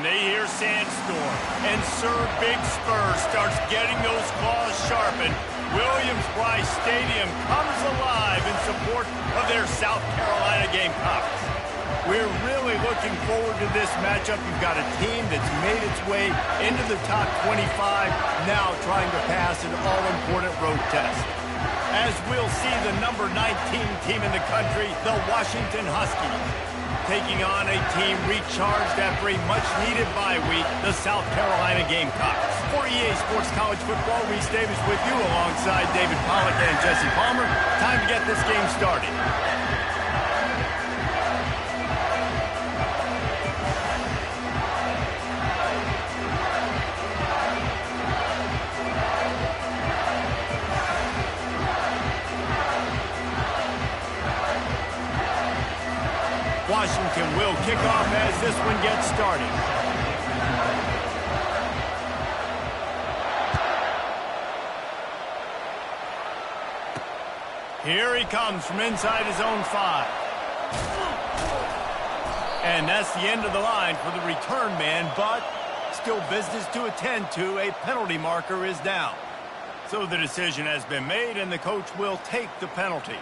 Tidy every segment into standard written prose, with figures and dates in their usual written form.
they hear Sandstorm. And Sir Big Spur starts getting those claws sharpened. Williams-Brice Stadium comes alive in support of their South Carolina Gamecocks. We're really looking forward to this matchup. You've got a team that's made its way into the top 25, now trying to pass an all-important road test. As we'll see the number 19 team in the country, the Washington Huskies, taking on a team recharged after a much-needed bye week, the South Carolina Gamecocks. For EA Sports College Football, Reese Davis with you alongside David Pollack and Jesse Palmer. Time to get this game started. Washington will kick off as this one gets started. Here he comes from inside his own 5. And that's the end of the line for the return man, but still business to attend to. A penalty marker is down. So the decision has been made, and the coach will take the penalty.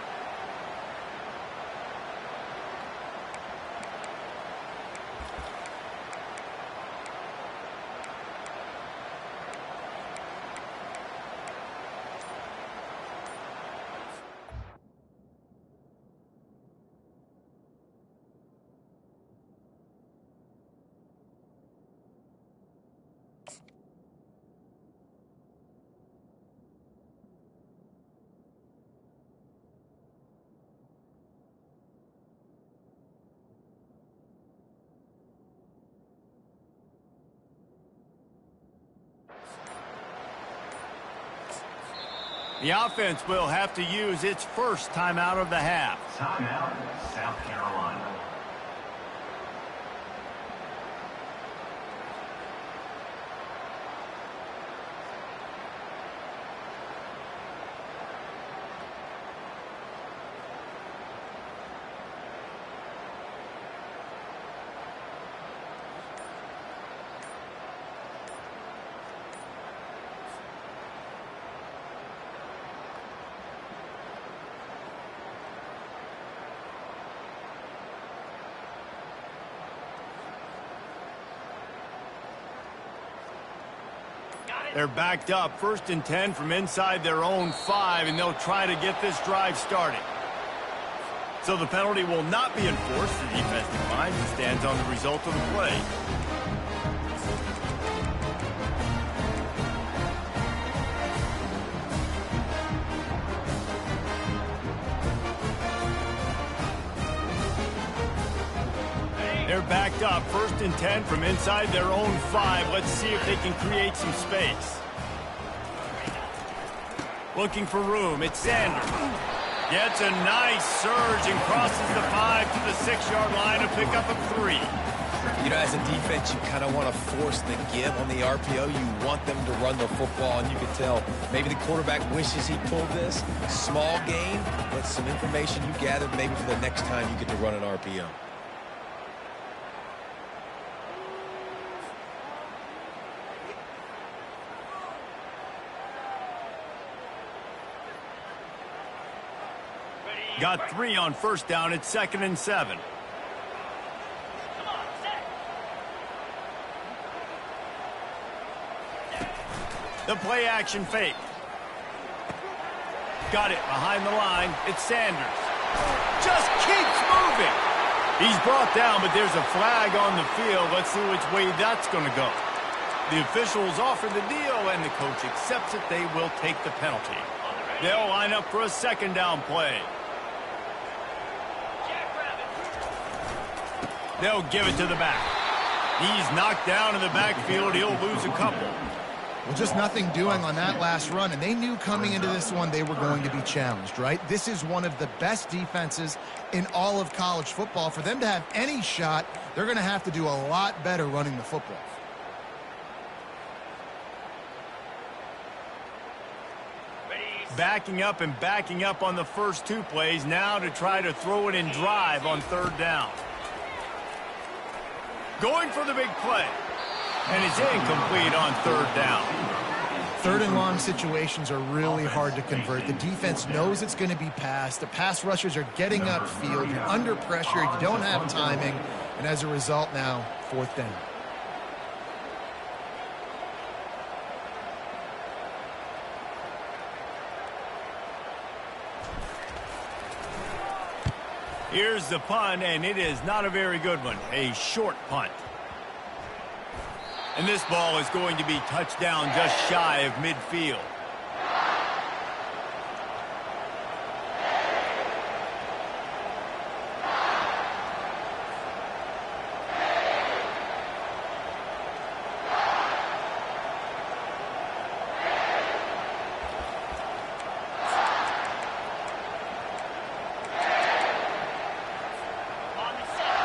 The offense will have to use its first timeout of the half. Timeout, South Carolina. They're backed up, 1st and 10 from inside their own 5, and they'll try to get this drive started. So the penalty will not be enforced. The defense declines and stands on the result of the play. They're backed up, 1st and 10 from inside their own 5. Let's see if they can create some space. Looking for room, it's Sanders. Gets a nice surge and crosses the 5 to the 6-yard line to pick up a 3. You know, as a defense, you kind of want to force the give on the RPO. You want them to run the football, and you can tell maybe the quarterback wishes he pulled this. Small gain, but some information you gathered maybe for the next time you get to run an RPO. Got 3 on 1st down. It's 2nd and 7. The play action fake. Got it behind the line. It's Sanders. Just keeps moving. He's brought down, but there's a flag on the field. Let's see which way that's going to go. The officials offer the deal, and the coach accepts it. They will take the penalty. They'll line up for a 2nd down play. They'll give it to the back. He's knocked down in the backfield. He'll lose a couple. Well, just nothing doing on that last run, and they knew coming into this one they were going to be challenged, right? This is one of the best defenses in all of college football. For them to have any shot, they're going to have to do a lot better running the football. Backing up and backing up on the first 2 plays now to try to throw it in drive on 3rd down. Going for the big play. And it's incomplete on third down. Third and long situations are really hard to convert. The defense knows it's going to be passed. The pass rushers are getting upfield. You're under pressure. You don't have timing. And as a result now, fourth down. Here's the punt, and it is not a very good one. A short punt. And this ball is going to be touched down just shy of midfield.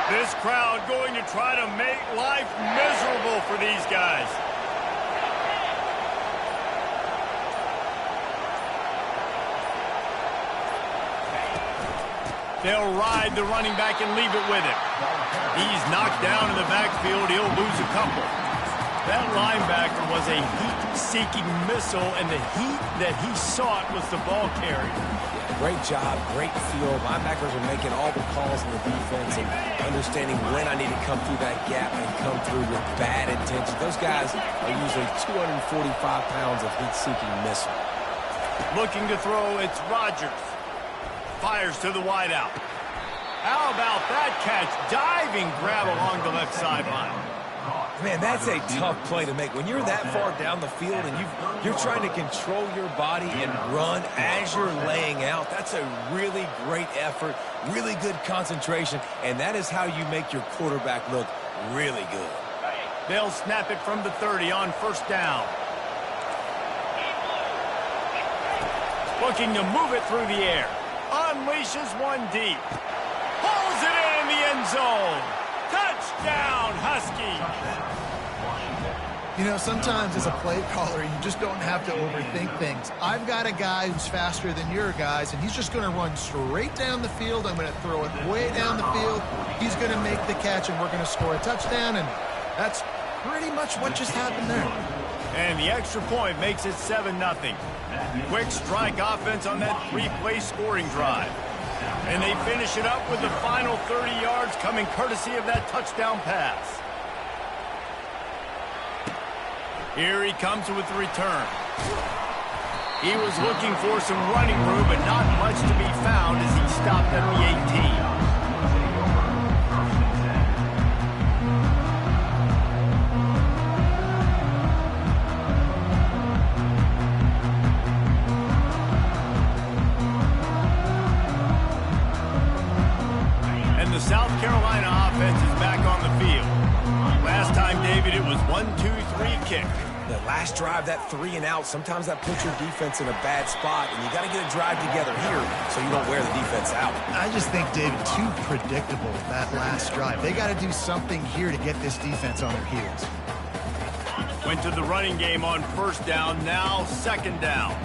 This crowd going to try to make life miserable for these guys. They'll ride the running back and leave it with him. He's knocked down in the backfield. He'll lose a couple. That linebacker was a heat-seeking missile, and the heat that he sought was the ball carrier. Great job, great feel. Linebackers are making all the calls in the defense and understanding when I need to come through that gap and come through with bad intention. Those guys are usually 245 pounds of heat-seeking missile. Looking to throw, it's Rodgers. Fires to the wideout. How about that catch? Diving grab along the left sideline. Man, that's a tough play to make. When you're that far down the field and you're trying to control your body and run as you're laying out, that's a really great effort, really good concentration, and that is how you make your quarterback look really good. They'll snap it from the 30 on first down. Looking to move it through the air. Unleashes one deep. Pulls it in the end zone. Touchdown, Huskies. You know, sometimes as a play caller, you just don't have to overthink things. I've got a guy who's faster than your guys, and he's just going to run straight down the field. I'm going to throw it way down the field. He's going to make the catch, and we're going to score a touchdown, and that's pretty much what just happened there. And the extra point makes it 7-0. Quick strike offense on that three-play scoring drive. And they finish it up with the final 30 yards coming courtesy of that touchdown pass. Here he comes with the return. He was looking for some running room, but not much to be found as he stopped at the 18. South Carolina offense is back on the field. Last time, David, it was 1-2-3 kick. The last drive, that 3 and out, sometimes that puts your defense in a bad spot, and you got to get a drive together here so you don't wear the defense out. I just think, David, too predictable, that last drive. They got to do something here to get this defense on their heels. Went to the running game on first down, now second down.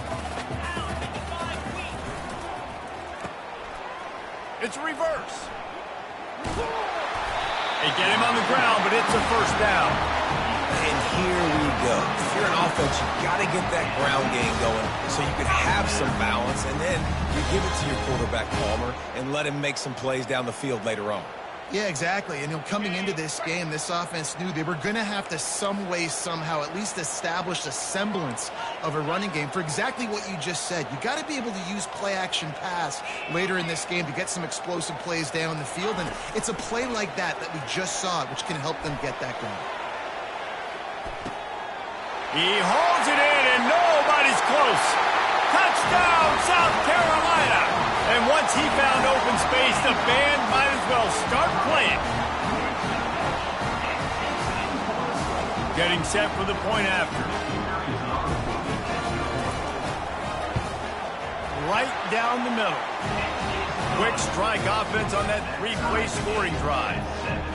It's reverse. They get him on the ground, but it's a first down. And here we go. If you're an offense, you got to get that ground game going so you can have some balance, and then you give it to your quarterback, Palmer, and let him make some plays down the field later on. Yeah, exactly. And coming into this game, this offense knew they were going to have to some way, somehow, at least establish a semblance of a running game for exactly what you just said. You got to be able to use play-action pass later in this game to get some explosive plays down the field. And it's a play like that we just saw, which can help them get that going. He holds it in, and nobody's close. Touchdown, South Carolina! And once he found open space, the band might as well start playing. Getting set for the point after. Right down the middle. Quick strike offense on that three-play scoring drive.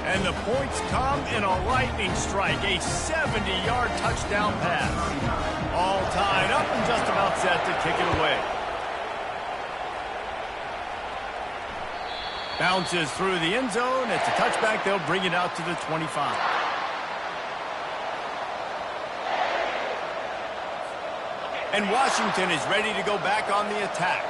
And the points come in a lightning strike, a 70-yard touchdown pass. All tied up and just about set to kick it away. Bounces through the end zone. It's a touchback. They'll bring it out to the 25. And Washington is ready to go back on the attack.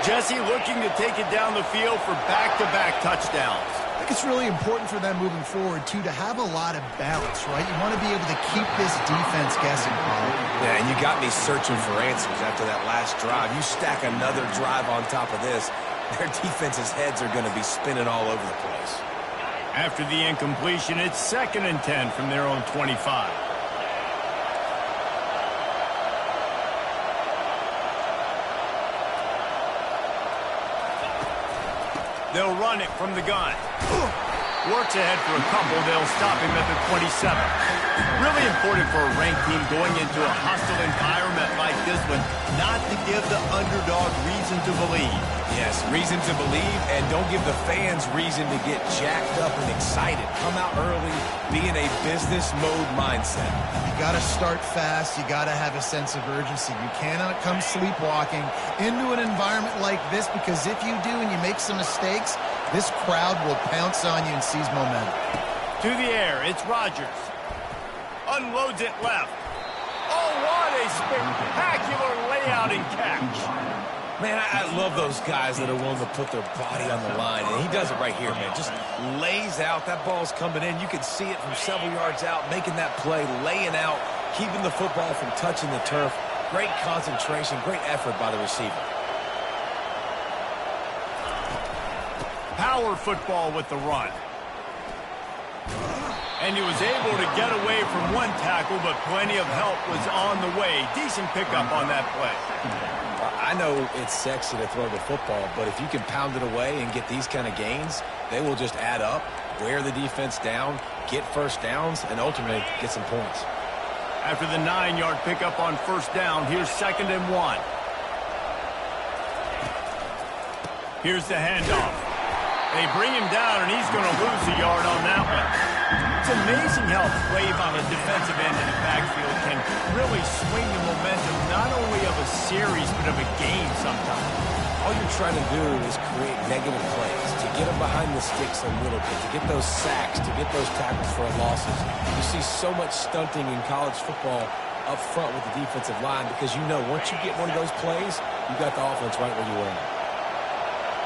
Jesse looking to take it down the field for back-to-back touchdowns. I think it's really important for them moving forward, too, to have a lot of balance, right? You want to be able to keep this defense guessing, Paul. Yeah, and you got me searching for answers after that last drive. You stack another drive on top of this, their defense's heads are going to be spinning all over the place. After the incompletion, it's 2nd and 10 from their own 25. They'll run it from the gun. Works ahead for a couple. They'll stop him at the 27. Really important for a ranked team going into a hostile environment like this one, not to give the underdog reason to believe. Yes, reason to believe, and don't give the fans reason to get jacked up and excited. Come out early, be in a business mode mindset. You got to start fast. You got to have a sense of urgency. You cannot come sleepwalking into an environment like this, because if you do and you make some mistakes, this crowd will pounce on you and seize momentum. To the air, it's Rodgers. Unloads it left. Oh, what a spectacular layout and catch. Man, I love those guys that are willing to put their body on the line, and he does it right here, man. Just lays out. That ball's coming in. You can see it from several yards out, making that play, laying out, keeping the football from touching the turf. Great concentration, great effort by the receiver. Power football with the run. And he was able to get away from one tackle, but plenty of help was on the way. Decent pickup on that play. I know it's sexy to throw the football, but if you can pound it away and get these kind of gains, they will just add up, wear the defense down, get first downs, and ultimately get some points. After the 9-yard pickup on 1st down, here's 2nd and 1. Here's the handoff. They bring him down, and he's going to lose a yard on that one. It's amazing how a play on a defensive end in the backfield can really swing the momentum not only of a series but of a game sometimes. All you're trying to do is create negative plays, to get them behind the sticks a little bit, to get those sacks, to get those tackles for losses. You see so much stunting in college football up front with the defensive line, because you know once you get one of those plays, you got the offense right where you want it.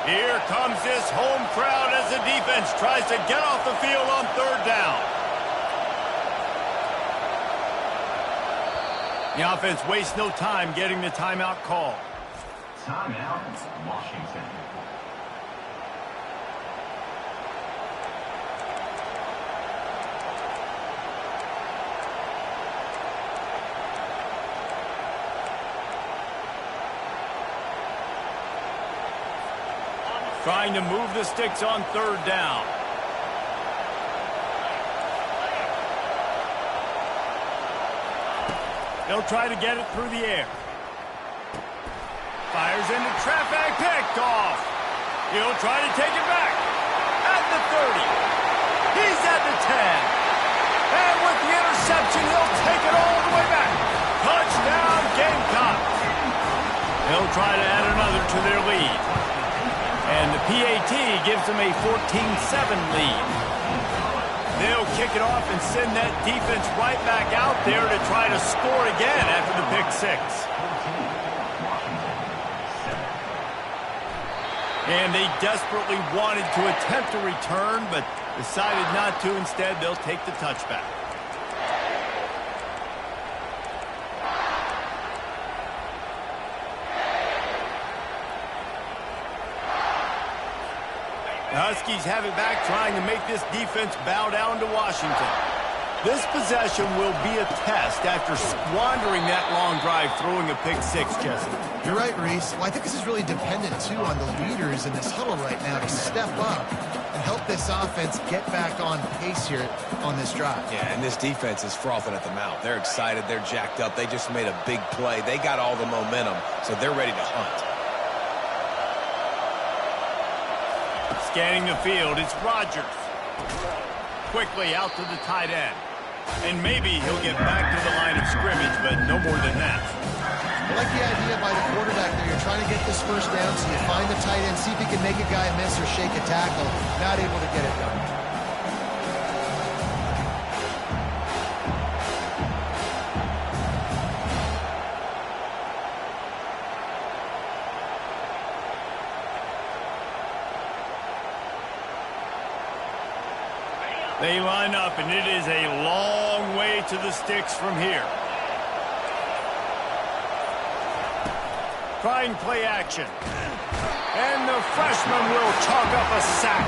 Here comes this home crowd as the defense tries to get off the field on 3rd down. The offense wastes no time getting the timeout call. Timeout, Washington. Trying to move the sticks on 3rd down. They'll try to get it through the air. Fires into traffic, picked off. He'll try to take it back. At the 30. He's at the 10. And with the interception, he'll take it all the way back. Touchdown, Gamecocks. They'll try to add another to their lead. And the PAT gives them a 14-7 lead. They'll kick it off and send that defense right back out there to try to score again after the pick 6. And they desperately wanted to attempt a return, but decided not to. Instead, they'll take the touchback. The Huskies have it back, trying to make this defense bow down to Washington. This possession will be a test after squandering that long drive, throwing a pick 6, Jesse. You're right, Reese. Well, I think this is really dependent, too, on the leaders in this huddle right now to step up and help this offense get back on pace here on this drive. Yeah, and this defense is frothing at the mouth. They're excited. They're jacked up. They just made a big play. They got all the momentum, so they're ready to hunt. Scanning the field, it's Rodgers. Quickly out to the tight end. And maybe he'll get back to the line of scrimmage, but no more than that. I like the idea by the quarterback there. You're trying to get this 1st down, so you find the tight end, see if he can make a guy miss or shake a tackle. Not able to get it done. They line up, and it is a long way to the sticks from here. Trying play action. And the freshman will chalk up a sack.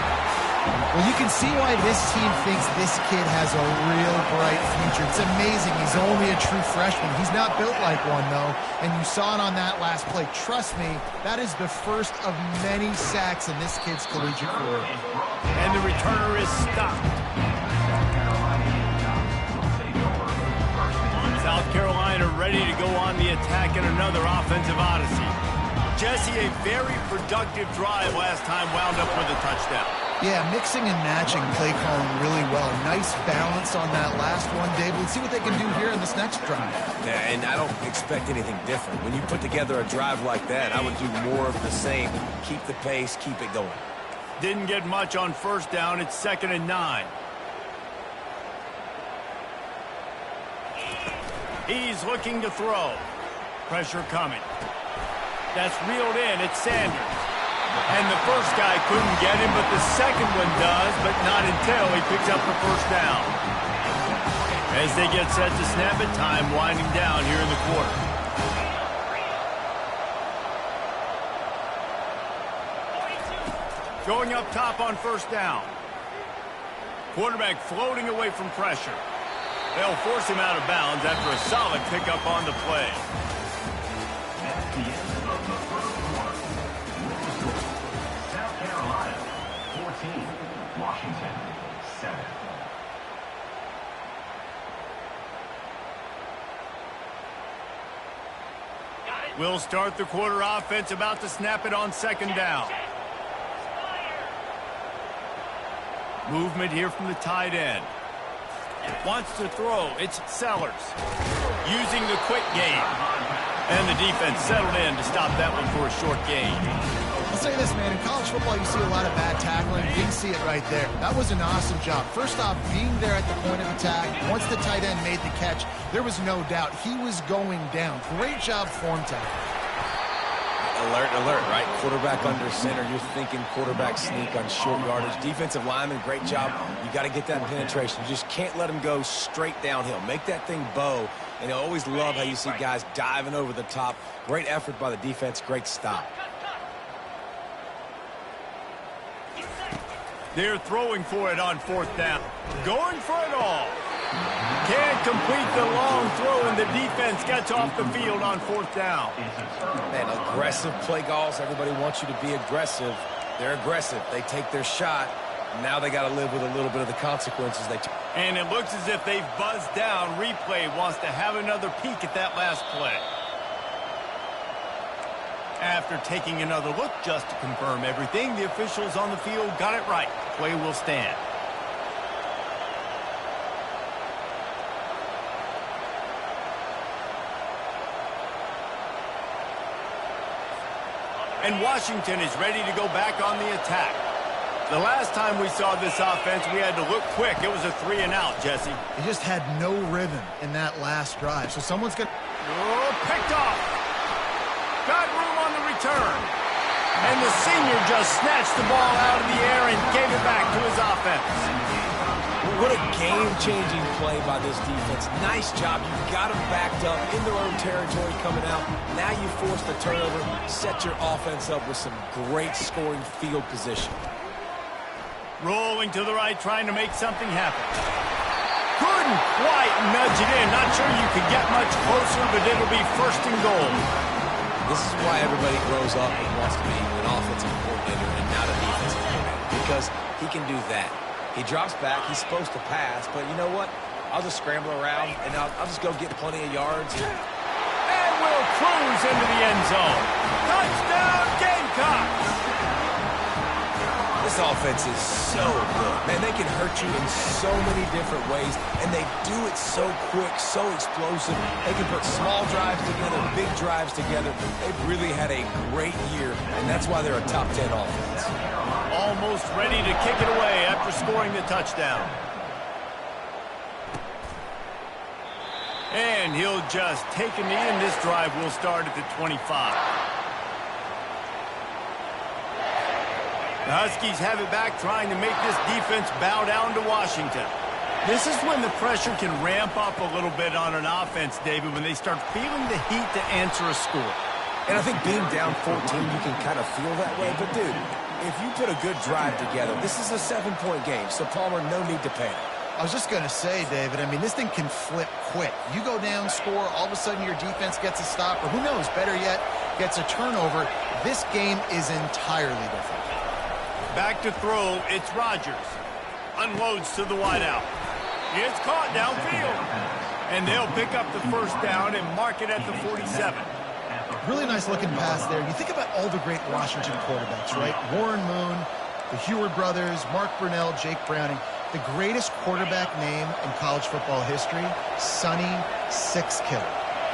Well, you can see why this team thinks this kid has a real bright future. It's amazing. He's only a true freshman. He's not built like one, though, and you saw it on that last play. Trust me, that is the first of many sacks in this kid's collegiate career. And the returner is stopped. South Carolina ready to go on the attack in another offensive odyssey. Jesse, a very productive drive last time wound up with a touchdown. Yeah, mixing and matching play calling really well. Nice balance on that last one, Dave. Let's see what they can do here in this next drive. Yeah, and I don't expect anything different. When you put together a drive like that, I would do more of the same. Keep the pace, keep it going. Didn't get much on first down. It's 2nd and 9. He's looking to throw. Pressure coming. That's reeled in. It's Sanders. And the first guy couldn't get him, but the second one does, but not until he picks up the first down. As they get set to snap it, time winding down here in the quarter. Going up top on first down. Quarterback floating away from pressure. They'll force him out of bounds after a solid pickup on the play. At the end of the first quarter, South Carolina 14, Washington 7. We'll start the quarter offense, about to snap it on second down. Movement here from the tight end. Wants to throw. It's Sellers. Using the quick game. And the defense settled in to stop that one for a short gain. I'll say this, man. In college football, you see a lot of bad tackling. You didn't see it right there. That was an awesome job. First off, being there at the point of attack. Once the tight end made the catch, there was no doubt he was going down. Great job form tackle. Alert, alert, right? Quarterback under center. You're thinking quarterback sneak on short yardage. Defensive lineman, great job. You got to get that penetration. You just can't let him go straight downhill. Make that thing bow. And I always love how you see guys diving over the top. Great effort by the defense. Great stop. They're throwing for it on fourth down. Going for it all. Can't complete the long throw, and the defense gets off the field on fourth down. Man, aggressive play calls. Everybody wants you to be aggressive. They're aggressive. They take their shot. Now they got to live with a little bit of the consequences. And it looks as if they've buzzed down. Replay wants to have another peek at that last play. After taking another look just to confirm everything, the officials on the field got it right. Play will stand. And Washington is ready to go back on the attack. The last time we saw this offense, we had to look quick. It was a 3-and-out, Jesse. He just had no rhythm in that last drive. So someone's going to... Oh, picked off. Got room on the return. And the senior just snatched the ball out of the air and gave it back to his offense. What a game-changing play by this defense. Nice job. You got them backed up in their own territory coming out. Now you force the turnover, set your offense up with some great scoring field position. Rolling to the right, trying to make something happen. Couldn't quite nudge it in. Not sure you could get much closer, but it'll be first and goal. This is why everybody grows up and wants to be an offensive coordinator and not a defensive coordinator, because he can do that. He drops back. He's supposed to pass, but you know what? I'll just scramble around, and I'll just go get plenty of yards. And we'll cruise into the end zone. Touchdown, Gamecocks! This offense is so good. Man, they can hurt you in so many different ways, and they do it so quick, so explosive. They can put small drives together, big drives together. They've really had a great year, and that's why they're a top 10 offense. Almost ready to kick it away after scoring the touchdown. And he'll just take a knee, and this drive will start at the 25. The Huskies have it back, trying to make this defense bow down to Washington. This is when the pressure can ramp up a little bit on an offense, David, when they start feeling the heat to answer a score. And I think being down 14, you can kind of feel that way. But, dude, if you put a good drive together, this is a 7-point game, so Palmer, no need to panic. I was just going to say, David, I mean, this thing can flip quick. You go down, score, all of a sudden your defense gets a stop, or who knows, better yet, gets a turnover. This game is entirely different. Back to throw, it's Rodgers. Unloads to the wideout. It's caught downfield. And they'll pick up the first down and mark it at the 47. Really nice looking pass there. You think about all the great Washington quarterbacks, right? Warren Moon, the Heward brothers, Mark Brunell, Jake Browning. The greatest quarterback name in college football history, Sonny Sixkiller.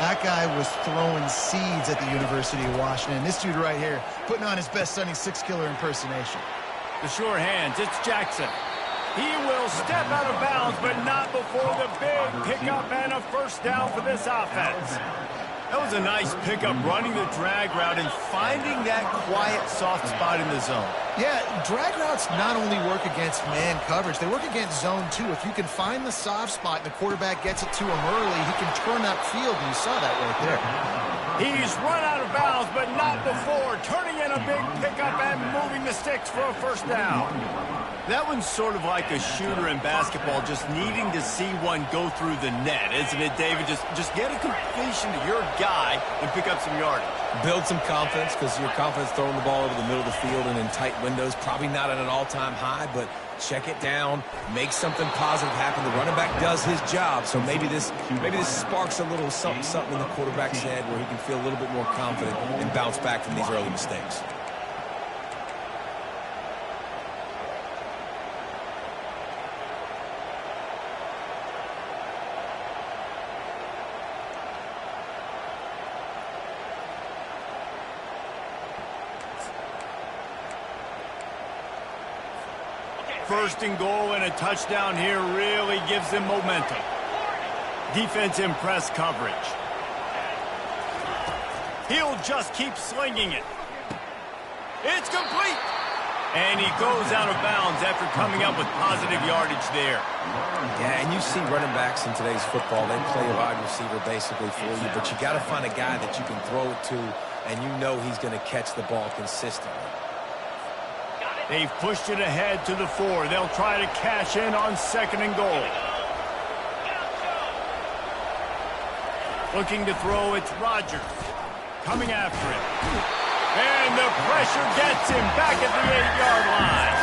That guy was throwing seeds at the University of Washington. This dude right here, putting on his best Sonny Sixkiller impersonation. The sure hands, it's Jackson. He will step out of bounds, but not before the big pickup and a first down for this offense. That was a nice pickup, running the drag route and finding that quiet, soft spot in the zone. Yeah, drag routes not only work against man coverage, they work against zone too. If you can find the soft spot and the quarterback gets it to him early, he can turn that field, and you saw that right there. He's run out of bounds, but not before turning in a big pickup and moving the sticks for a first down. That one's sort of like a shooter in basketball, just needing to see one go through the net, isn't it, David? Just get a completion to your guy and pick up some yardage. Build some confidence, because your confidence throwing the ball over the middle of the field and in tight windows, probably not at an all-time high, but check it down, make something positive happen. The running back does his job, so maybe this sparks a little something in the quarterback's head where he can feel a little bit more confident and bounce back from these early mistakes. First and goal and a touchdown here really gives them momentum. Defense in press coverage. He'll just keep slinging it. It's complete. And he goes out of bounds after coming up with positive yardage there. Yeah, and you see running backs in today's football, they play a wide receiver basically for you, but you got to find a guy that you can throw it to, and you know he's going to catch the ball consistently. They've pushed it ahead to the 4. They'll try to cash in on second and goal. Looking to throw, it's Rodgers. Coming after him. And the pressure gets him back at the 8-yard line.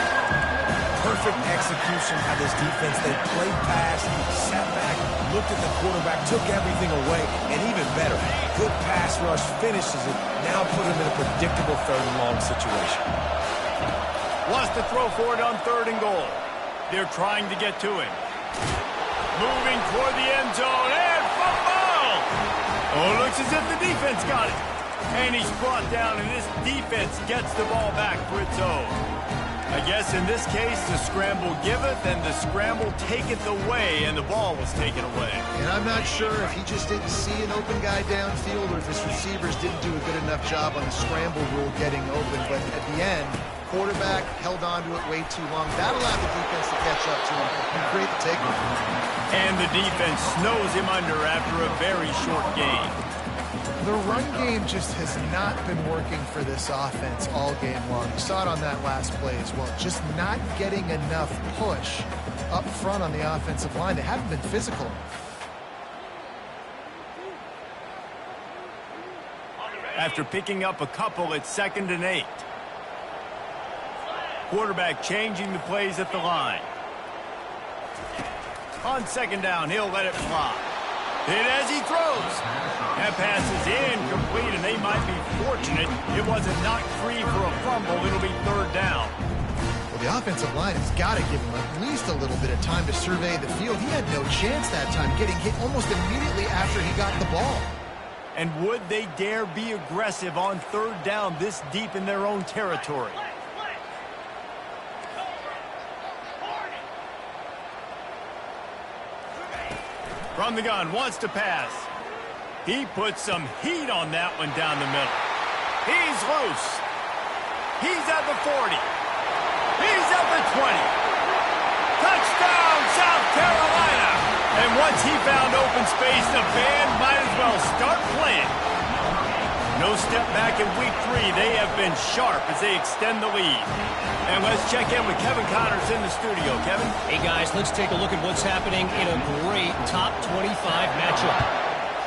Perfect execution by this defense. They played pass, sat back, looked at the quarterback, took everything away, and even better, good pass rush, finishes it, now put him in a predictable third and long situation. Wants to throw for it on third and goal. They're trying to get to him. Moving toward the end zone, and fumble! Oh, looks as if the defense got it. And he's brought down, and this defense gets the ball back for its own. I guess in this case, the scramble giveth, and the scramble taketh away, and the ball was taken away. And I'm not sure if he just didn't see an open guy downfield or if his receivers didn't do a good enough job on the scramble rule getting open, but at the end, quarterback held on to it way too long. That allowed the defense to catch up to him and create the takeaway. And the defense snows him under after a very short game. The run game just has not been working for this offense all game long. You saw it on that last play as well. Just not getting enough push up front on the offensive line. They haven't been physical enough. After picking up a couple, it's 2nd and 8. Quarterback changing the plays at the line. On second down, he'll let it fly. Hit as he throws. That pass is incomplete, and they might be fortunate it wasn't knocked free for a fumble. It'll be third down. Well, the offensive line has got to give him at least a little bit of time to survey the field. He had no chance that time, getting hit almost immediately after he got the ball. And would they dare be aggressive on third down this deep in their own territory? From the gun, wants to pass. He puts some heat on that one down the middle. He's loose. He's at the 40. He's at the 20. Touchdown, South Carolina. And once he found open space, the band might as well start playing. No step back in week 3. They have been sharp as they extend the lead. And let's check in with Kevin Connors in the studio. Kevin? Hey, guys, let's take a look at what's happening in a great top 25 matchup.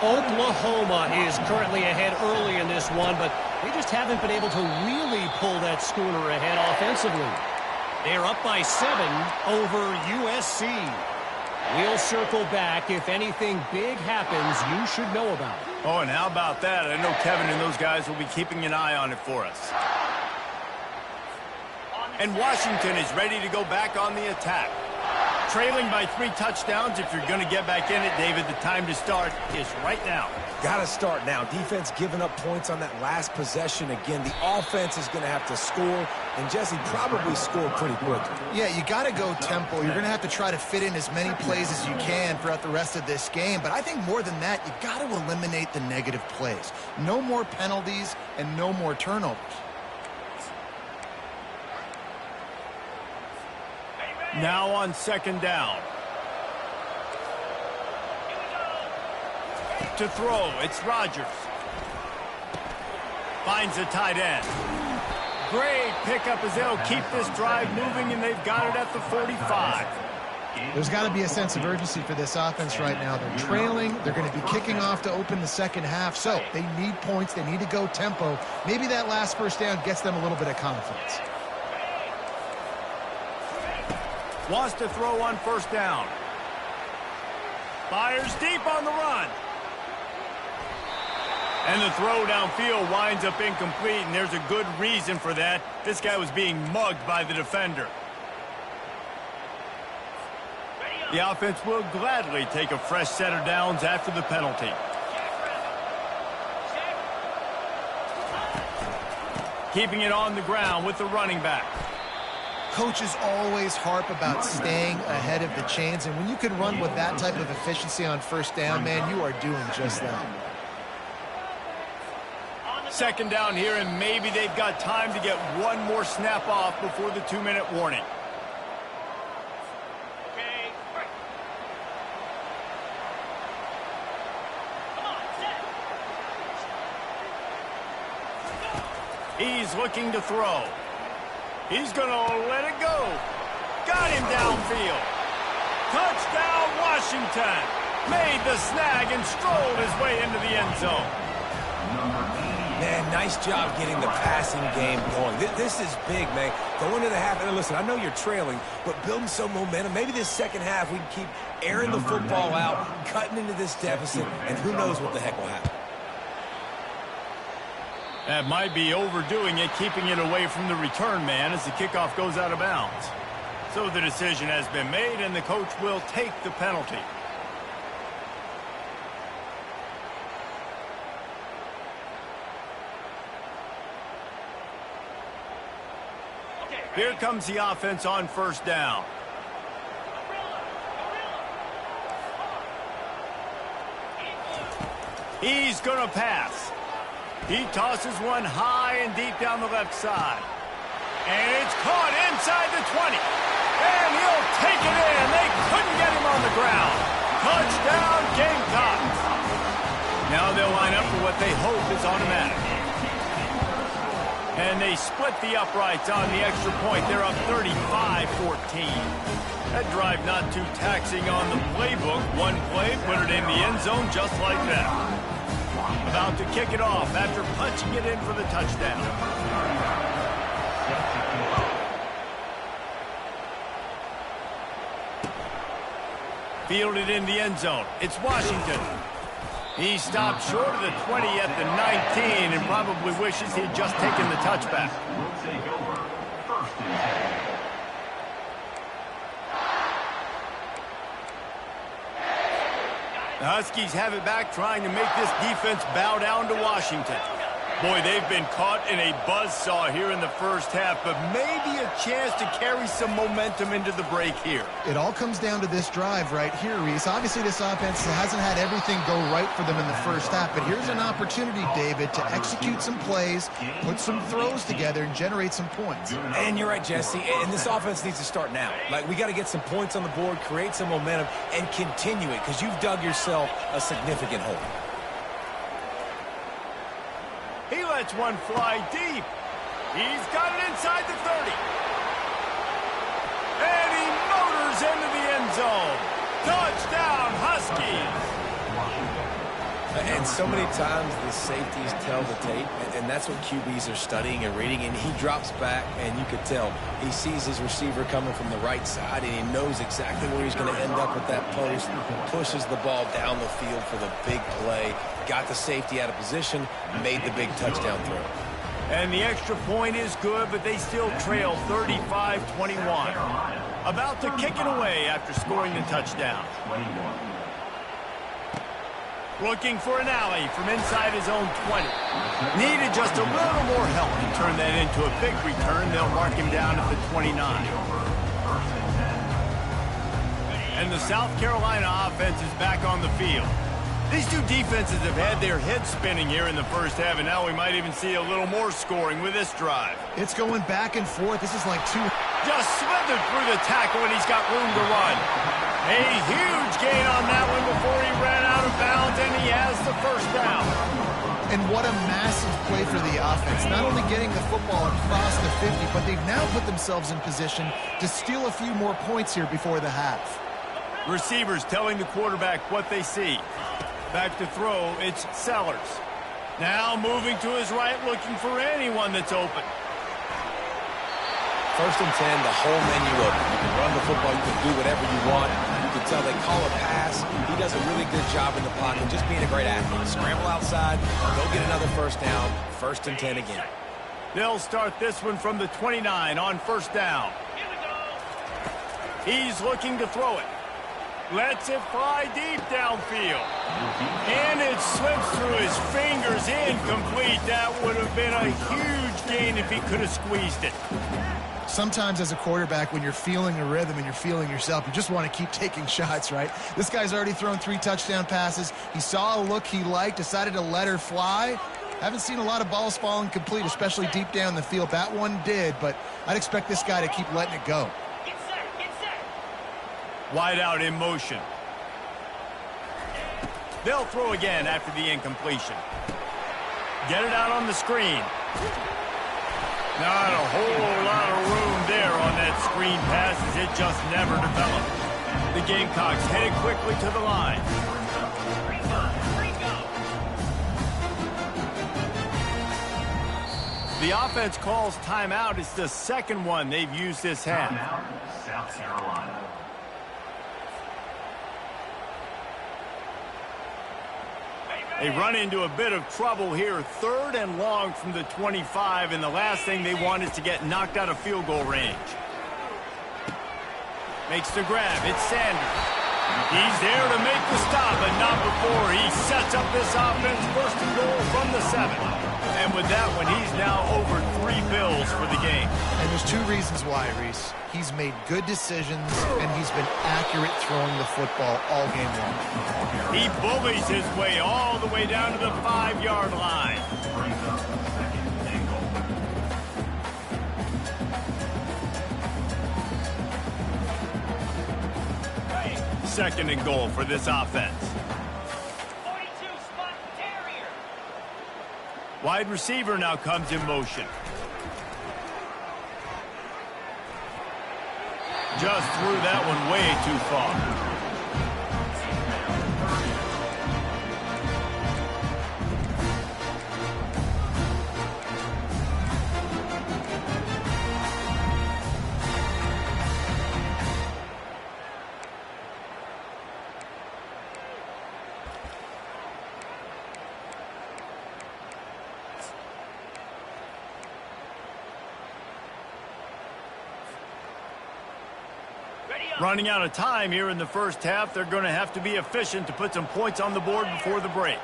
Oklahoma is currently ahead early in this one, but they just haven't been able to really pull that schooner ahead offensively. They're up by 7 over USC. We'll circle back. If anything big happens, you should know about it. Oh, and how about that? I know Kevin and those guys will be keeping an eye on it for us. And Washington is ready to go back on the attack. Trailing by 3 touchdowns. If you're going to get back in it, David, the time to start is right now. Got to start now. Defense giving up points on that last possession. Again, the offense is going to have to score, and Jesse probably score pretty quickly. Yeah, you got to go tempo. You're going to have to try to fit in as many plays as you can throughout the rest of this game. But I think more than that, you got to eliminate the negative plays. No more penalties and no more turnovers. Now on 2nd down. To throw, it's Rodgers. Finds a tight end. Great pickup as they'll keep this drive moving, and they've got it at the 45. There's got to be a sense of urgency for this offense right now. They're trailing. They're going to be kicking off to open the second half, so they need points. They need to go tempo. Maybe that last first down gets them a little bit of confidence. Wants to throw on 1st down. Fires deep on the run. And the throw downfield winds up incomplete, and there's a good reason for that. This guy was being mugged by the defender. The offense will gladly take a fresh set of downs after the penalty. Keeping it on the ground with the running back. Coaches always harp about staying ahead of the chains, and when you can run with that type of efficiency on 1st down, man, you are doing just that. 2nd down here, and maybe they've got time to get one more snap off before the 2-minute warning. He's looking to throw. He's going to let it go. Got him downfield. Touchdown, Washington. Made the snag and strolled his way into the end zone. Man, nice job getting the passing game going. This is big, man. Going to the half, and listen, I know you're trailing, but building some momentum. Maybe this second half we can keep airing the football out, cutting into this deficit, and who knows what the heck will happen. That might be overdoing it, keeping it away from the return man as the kickoff goes out of bounds. So the decision has been made, and the coach will take the penalty. Here comes the offense on 1st down. He's going to pass. He tosses one high and deep down the left side. And it's caught inside the 20. And he'll take it in. They couldn't get him on the ground. Touchdown, Gamecocks. Now they'll line up for what they hope is automatic. And they split the uprights on the extra point. They're up 35-14. That drive not too taxing on the playbook. One play, put it in the end zone just like that. About to kick it off after punching it in for the touchdown. Fielded in the end zone. It's Washington. He stopped short of the 20 at the 19 and probably wishes he'd just taken the touchback. Will take over 1st and 10. The Huskies have it back, trying to make this defense bow down to Washington. Boy, they've been caught in a buzzsaw here in the first half, but maybe a chance to carry some momentum into the break here. It all comes down to this drive right here, Reese. Obviously, this offense hasn't had everything go right for them in the first half, but here's an opportunity, David, to execute some plays, put some throws together, and generate some points. And you're right, Jesse, and this offense needs to start now. Like, we got to get some points on the board, create some momentum, and continue it, because you've dug yourself a significant hole. He lets one fly deep. He's got it inside the 30. And he motors into the end zone. Touchdown, Huskies. And so many times the safeties tell the tape, and that's what QBs are studying and reading, and he drops back, and you could tell he sees his receiver coming from the right side, and he knows exactly where he's going to end up with that post, pushes the ball down the field for the big play, got the safety out of position, made the big touchdown throw. And the extra point is good, but they still trail 35-21. About to kick it away after scoring the touchdown. Looking for an alley from inside his own 20. Needed just a little more help to turn that into a big return. They'll mark him down at the 29. And the South Carolina offense is back on the field. These two defenses have had their heads spinning here in the first half, and now we might even see a little more scoring with this drive. It's going back and forth. This is like two. Just slithered through the tackle, and he's got room to run. A huge gain on that one before he ran out of bounds, and he has the first down. And what a massive play for the offense. Not only getting the football across the 50, but they've now put themselves in position to steal a few more points here before the half. Receivers telling the quarterback what they see. Back to throw, it's Sellers. Now moving to his right, looking for anyone that's open. First and 10, the whole menu open. You can run the football, you can do whatever you want. You can tell they call a pass. He does a really good job in the pocket, just being a great athlete. Scramble outside, go get another first down. First and 10 again. They'll start this one from the 29 on first down. He's looking to throw it. Lets it fly deep downfield. And it slips through his fingers, incomplete. That would have been a huge gain if he could have squeezed it. Sometimes as a quarterback, when you're feeling a rhythm and you're feeling yourself, you just want to keep taking shots, right? This guy's already thrown 3 touchdown passes. He saw a look he liked, decided to let her fly. Haven't seen a lot of balls falling complete, especially deep down the field. That one did, but I'd expect this guy to keep letting it go. Wide out in motion. They'll throw again after the incompletion. Get it out on the screen. Not a whole lot of room there on that screen pass as it just never developed. The Gamecocks headed quickly to the line. The offense calls timeout. It's the second one they've used this half. South Carolina. They run into a bit of trouble here. 3rd and long from the 25, and the last thing they want is to get knocked out of field goal range. Makes the grab. It's Sanders. He's there to make the stop, but not before. He sets up this offense 1st and goal from the 7. And with that one, he's now over 3 bills for the game. And there's 2 reasons why, Reese. He's made good decisions, and he's been accurate throwing the football all game long. He bullies his way all the way down to the 5-yard line. Second and goal for this offense. 42 spot Terrier. Wide receiver now comes in motion. Just threw that one way too far. Running out of time here in the first half. They're going to have to be efficient to put some points on the board before the break.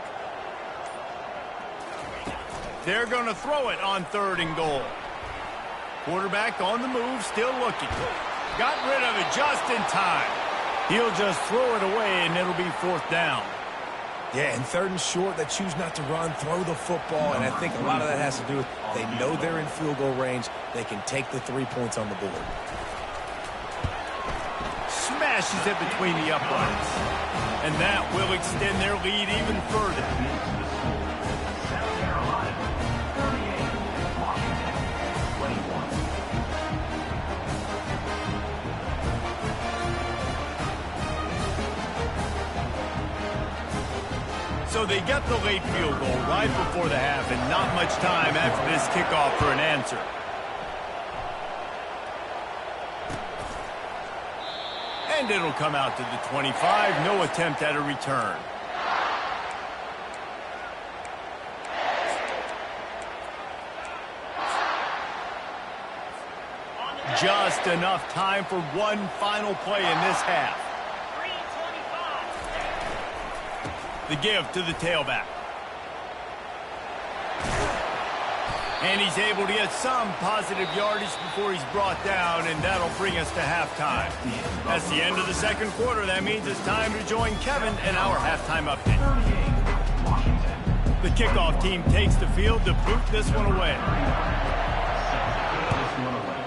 They're going to throw it on 3rd and goal. Quarterback on the move, still looking. Got rid of it just in time. He'll just throw it away, and it'll be 4th down. Yeah, and 3rd and short, they choose not to run, throw the football, and I think a lot of that has to do with they know they're in field goal range. They can take the 3 points on the board. Smashes it between the uprights. And that will extend their lead even further. South Carolina, 38. Washington, 21. So they get the late field goal right before the half, and not much time after this kickoff for an answer. And it'll come out to the 25. No attempt at a return. Just enough time for one final play in this half. 3:25. The give to the tailback. And he's able to get some positive yardage before he's brought down, and that'll bring us to halftime. That's the end of the 2nd quarter. That means it's time to join Kevin and our halftime update. 38. Washington. The kickoff team takes the field to boot this one away. This one away.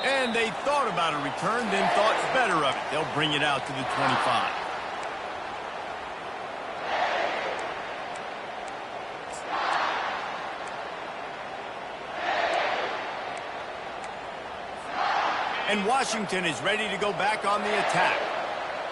And they thought about a return, then thought better of it. They'll bring it out to the 25. And Washington is ready to go back on the attack.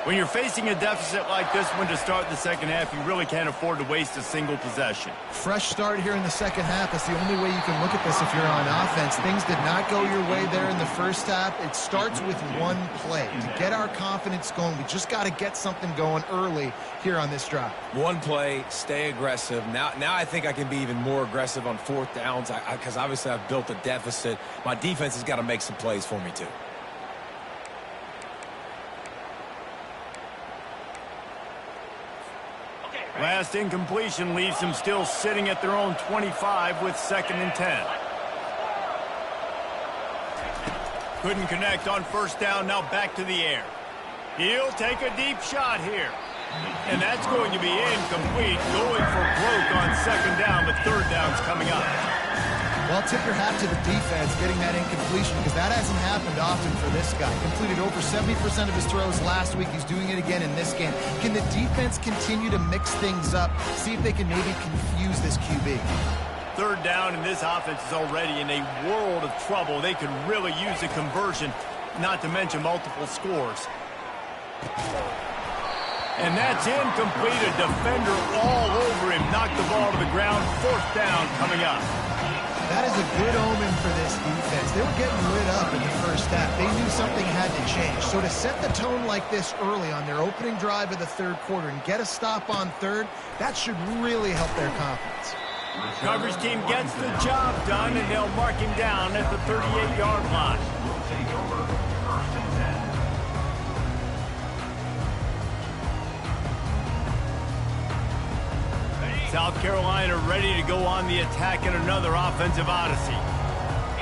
When you're facing a deficit like this one to start the 2nd half, you really can't afford to waste a single possession. Fresh start here in the 2nd half. That's the only way you can look at this if you're on offense. Things did not go your way there in the 1st half. It starts with one play. To get our confidence going, we just got to get something going early here on this drive. One play, stay aggressive. Now I think I can be even more aggressive on 4th downs because obviously I've built a deficit. My defense has got to make some plays for me too. Last incompletion leaves them still sitting at their own 25 with 2nd and 10. Couldn't connect on 1st down, now back to the air. He'll take a deep shot here. And that's going to be incomplete, going for broke on 2nd down, but 3rd down's coming up. Well, tip your hat to the defense getting that incompletion because that hasn't happened often for this guy. Completed over 70% of his throws last week. He's doing it again in this game. Can the defense continue to mix things up, see if they can maybe confuse this QB? 3rd down, and this offense is already in a world of trouble. They could really use a conversion, not to mention multiple scores. And that's incomplete. A defender all over him. Knocked the ball to the ground. 4th down coming up. That is a good omen for this defense. They were getting lit up in the 1st half. They knew something had to change. So to set the tone like this early on their opening drive of the 3rd quarter and get a stop on 3rd, that should really help their confidence. Coverage team gets the job done, and they'll mark him down at the 38-yard line. We'll take over 1st and 10. South Carolina ready to go on the attack in another offensive odyssey.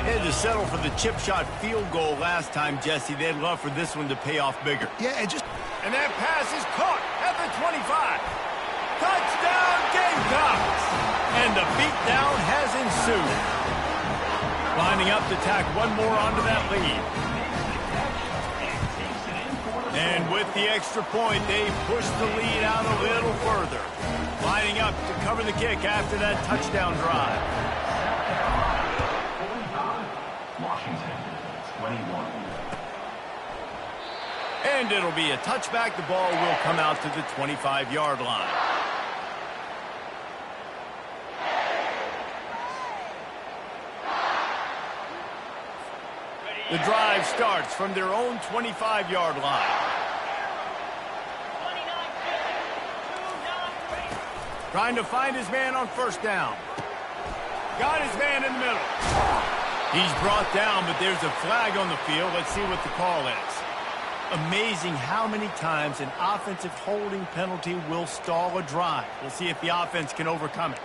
They had to settle for the chip shot field goal last time, Jesse. They'd love for this one to pay off bigger. Yeah, And that pass is caught at the 25. Touchdown, Gamecocks! And the beatdown has ensued. Lining up to tack one more onto that lead. And with the extra point, they push the lead out a little further. Lining up to cover the kick after that touchdown drive. Washington, 21. And it'll be a touchback. The ball will come out to the 25-yard line. The drive starts from their own 25-yard line. 29-50. Trying to find his man on 1st down. Got his man in the middle. He's brought down, but there's a flag on the field. Let's see what the call is. Amazing how many times an offensive holding penalty will stall a drive. We'll see if the offense can overcome it.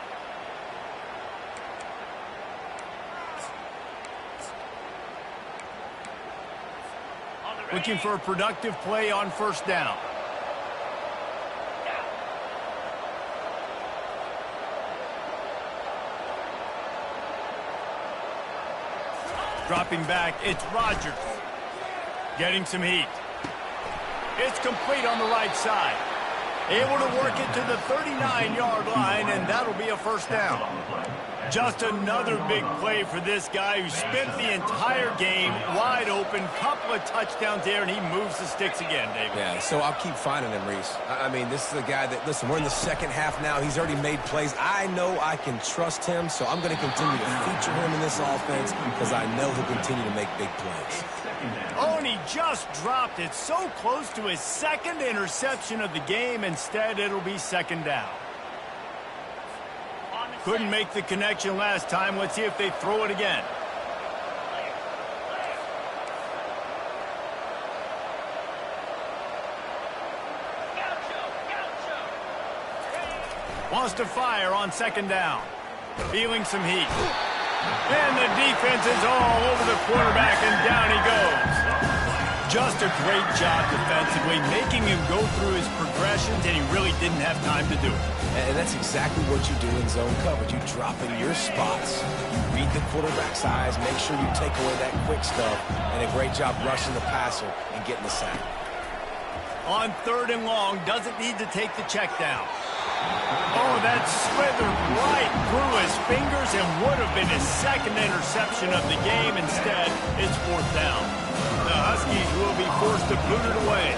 Looking for a productive play on first down. Dropping back, it's Rodgers. Getting some heat. It's complete on the right side. Able to work it to the 39-yard line, and that'll be a first down. Just another big play for this guy who spent the entire game wide open. Couple of touchdowns there, and he moves the sticks again, David. Yeah, so I'll keep finding him, Reese. I mean, this is a guy that, listen, we're in the second half now. He's already made plays. I know I can trust him, so I'm going to continue to feature him in this offense because I know he'll continue to make big plays. Oh, and he just dropped it so close to his second interception of the game. Instead, it'll be second down. Couldn't make the connection last time. Let's see if they throw it again. Wants to fire on second down. Feeling some heat. And the defense is all over the quarterback, and down he goes. Just a great job defensively, making him go through his progressions, and he really didn't have time to do it. And that's exactly what you do in zone coverage. You drop in your spots, you read the quarterback's eyes, make sure you take away that quick stuff, and a great job rushing the passer and getting the sack. On third and long, doesn't need to take the check down. Oh, that slithered right through his fingers and would have been his second interception of the game. Instead, it's fourth down. The Huskies will be forced to boot it away.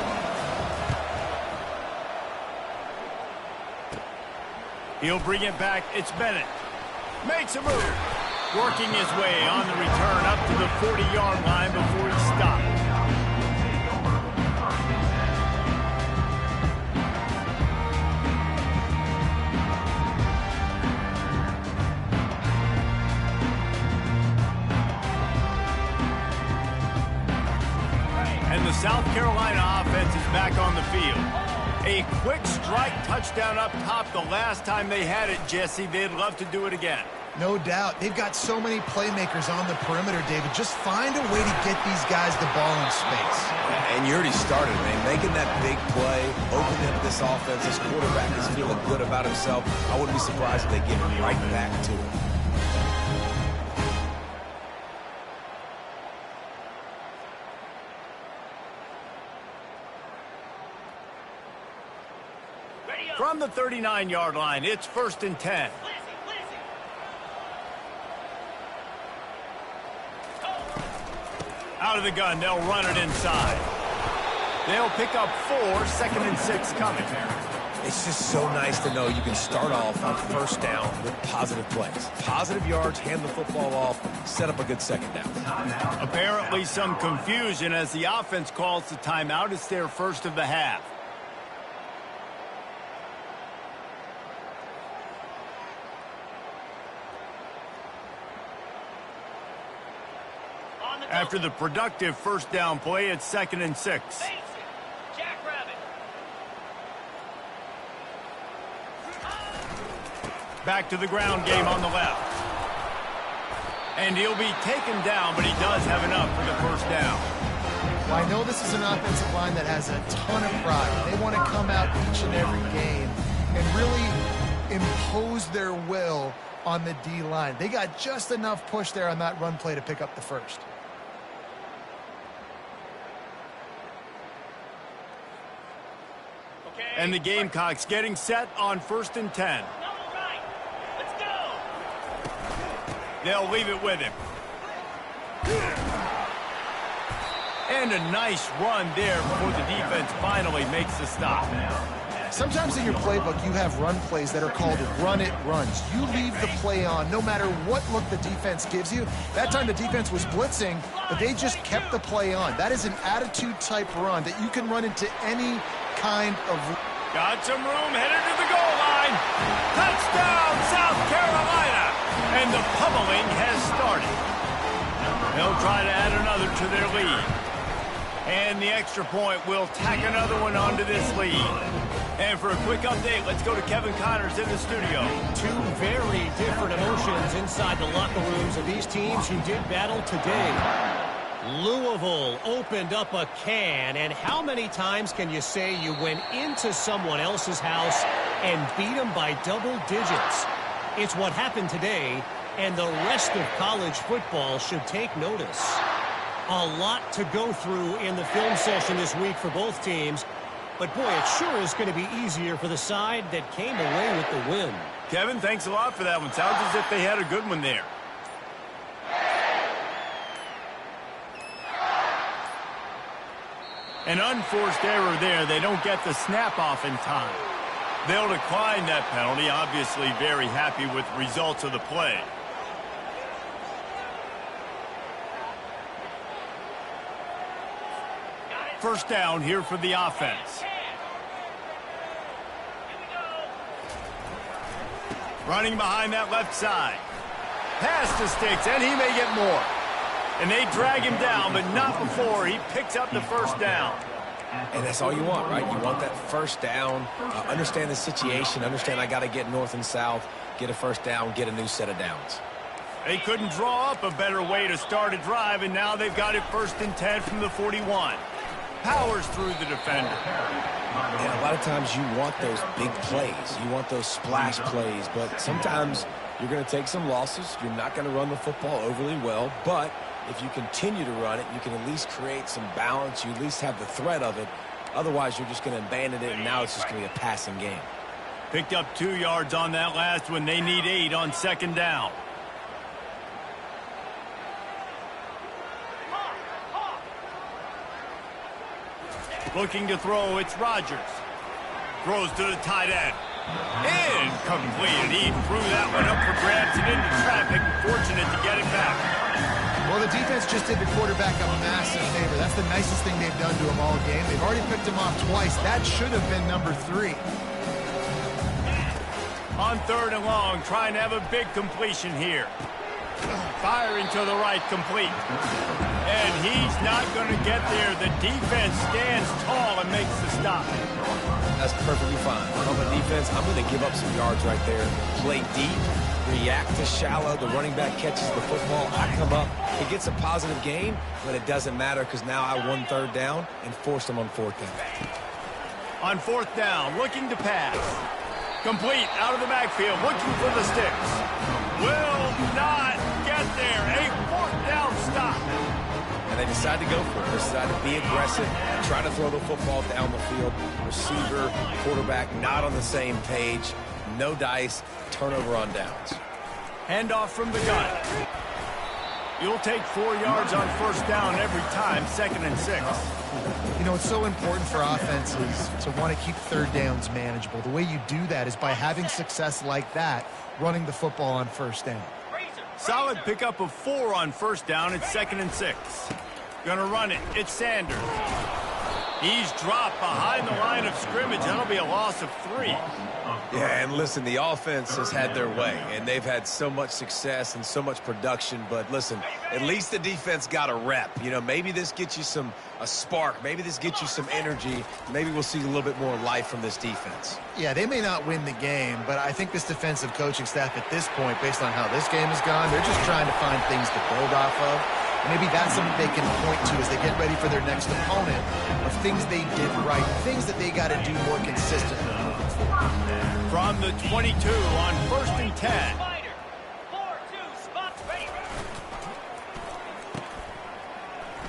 He'll bring it back. It's Bennett. Makes a move. Working his way on the return up to the 40-yard line before he stopped. And the South Carolina offense is back on the field. A quick strike touchdown up top the last time they had it, Jesse. They'd love to do it again. No doubt. They've got so many playmakers on the perimeter, David. Just find a way to get these guys the ball in space. And you already started, man. Making that big play, opening up this offense. This quarterback is feeling good about himself. I wouldn't be surprised if they give him right back to him. From the 39-yard line, it's first and 10. Out of the gun, they'll run it inside. They'll pick up 4, second and 6 coming. It's just so nice to know you can start off on first down with positive plays. Positive yards, hand the football off, set up a good second down. Apparently some confusion as the offense calls the timeout. It's their first of the half. After the productive first down play, it's second and 6. Back to the ground game on the left. And he'll be taken down, but he does have enough for the first down. Well, I know this is an offensive line that has a ton of pride. They want to come out each and every game and really impose their will on the D-line. They got just enough push there on that run play to pick up the first. And the Gamecocks getting set on first and 10. They'll leave it with him. And a nice run there before the defense finally makes the stop. Sometimes in your playbook, you have run plays that are called run-it runs. You leave the play on no matter what look the defense gives you. That time the defense was blitzing, but they just kept the play on. That is an attitude-type run that you can run into any kind of... Got some room, headed to the goal line. Touchdown, South Carolina. And the pummeling has started. They'll try to add another to their lead. And the extra point will tack another one onto this lead. And for a quick update, let's go to Kevin Connors in the studio. Two very different emotions inside the locker rooms of these teams who did battle today. Louisville opened up a can, and how many times can you say you went into someone else's house and beat them by double digits? It's what happened today, and the rest of college football should take notice. A lot to go through in the film session this week for both teams, but boy, it sure is going to be easier for the side that came away with the win. Kevin, thanks a lot for that one. Sounds as if they had a good one there. An unforced error there. They don't get the snap off in time. They'll decline that penalty. Obviously very happy with the results of the play. First down here for the offense. Running behind that left side. Pass to Sticks, and he may get more. And they drag him down, but not before he picks up the first down. And that's all you want, right? You want that first down, understand the situation, understand I got to get north and south, get a first down, get a new set of downs. They couldn't draw up a better way to start a drive, and now they've got it 1st and 10 from the 41. Powers through the defender. And a lot of times you want those big plays. You want those splash plays, but sometimes you're going to take some losses. You're not going to run the football overly well, but if you continue to run it, you can at least create some balance. You at least have the threat of it. Otherwise, you're just going to abandon it, and now it's just going to be a passing game. Picked up 2 yards on that last one. They need 8 on 2nd down. Looking to throw, it's Rodgers. Throws to the tight end. Incomplete. He threw that one up for grabs and into traffic. Fortunate to get it back. Well, the defense just did the quarterback a massive favor. That's the nicest thing they've done to him all game. They've already picked him off twice. That should have been number 3. On 3rd and long, trying to have a big completion here. Firing to the right, complete. And he's not going to get there. The defense stands tall and makes the stop. That's perfectly fine. On the defense, I'm going to give up some yards right there. Play deep, react to shallow. The running back catches the football. I come up. He gets a positive gain, but it doesn't matter because now I won 3rd down and forced him on 4th down. On 4th down, looking to pass. Complete out of the backfield, looking for the Sticks. Will not get there. A 4th down stop. And they decide to go for it. They decide to be aggressive, try to throw the football down the field. Receiver, quarterback, not on the same page. No dice, turnover on downs. Handoff from the gun. You'll take 4 yards on 1st down every time, 2nd and 6. You know, it's so important for offenses to want to keep 3rd downs manageable. The way you do that is by having success like that, running the football on 1st down. Solid pickup of 4 on 1st down. It's 2nd and 6. Gonna run it. It's Sanders. He's dropped behind the line of scrimmage. That'll be a loss of 3. Yeah, and listen, the offense has had their way, and they've had so much success and so much production. But listen, at least the defense got a rep. You know, maybe this gets you a spark. Maybe this gets you some energy. Maybe we'll see a little bit more life from this defense. Yeah, they may not win the game, but I think this defensive coaching staff at this point, based on how this game has gone, they're just trying to find things to build off of. And maybe that's something they can point to as they get ready for their next opponent of things they did right, things that they got to do more consistently. From the 22 on 1st and 10.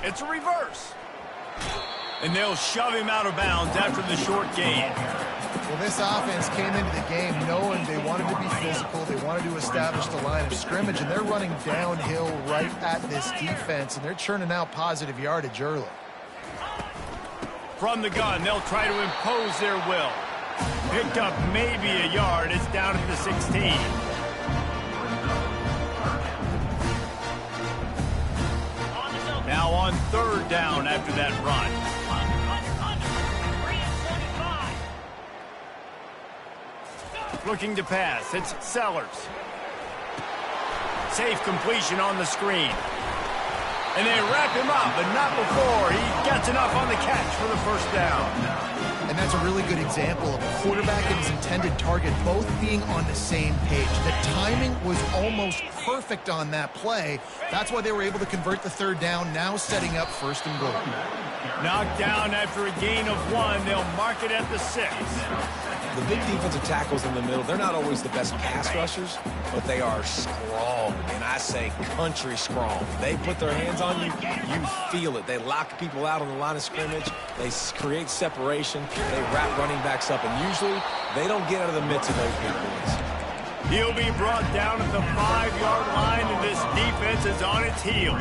It's a reverse. And they'll shove him out of bounds after the short gain. Well, this offense came into the game knowing they wanted to be physical, they wanted to establish the line of scrimmage, and they're running downhill right at this defense, and they're churning out positive yardage early. From the gun, they'll try to impose their will. Picked up maybe a yard. It's down at the 16. Now on 3rd down after that run. Looking to pass. It's Sellers. Safe completion on the screen. And they wrap him up, but not before he gets enough on the catch for the first down. And that's a really good example of a quarterback and his intended target both being on the same page. The timing was almost perfect on that play. That's why they were able to convert the third down, now setting up first and goal. Knocked down after a gain of 1. They'll mark it at the 6. The big defensive tackles in the middle, they're not always the best pass rushers, but they are strong, and I say country strong. They put their hands on you, you feel it. They lock people out on the line of scrimmage. They create separation. They wrap running backs up, and usually they don't get out of the midst of those big boys. He'll be brought down at the 5-yard line, and this defense is on its heels.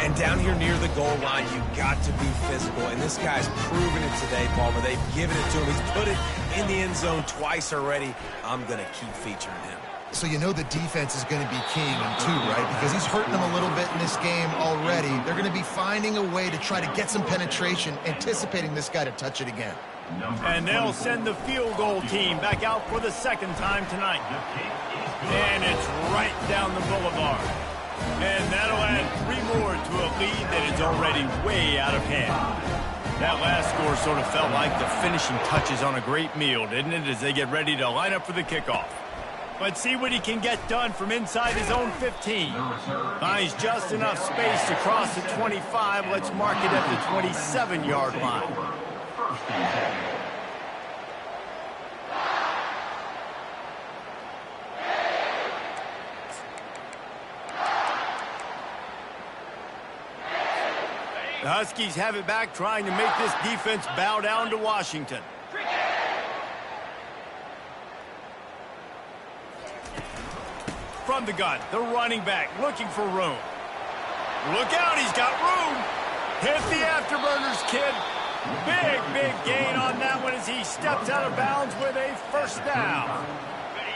And down here near the goal line, you've got to be physical. And this guy's proven it today, Palmer. They've given it to him. He's put it in the end zone twice already. I'm going to keep featuring him. So you know the defense is going to be keying him too, right? Because he's hurting them a little bit in this game already. They're going to be finding a way to try to get some penetration, anticipating this guy to touch it again. And they'll send the field goal team back out for the second time tonight. And it's right down the boulevard. And that'll add 3 more to a lead that is already way out of hand. That last score sort of felt like the finishing touches on a great meal, didn't it, as they get ready to line up for the kickoff. Let's see what he can get done from inside his own 15. Finds just enough space to cross the 25. Let's mark it at the 27-yard line. The Huskies have it back, trying to make this defense bow down to Washington. From the gun, the running back looking for room. Look out, he's got room. Hit the afterburners, kid. Big gain on that one as he steps out of bounds with a first down.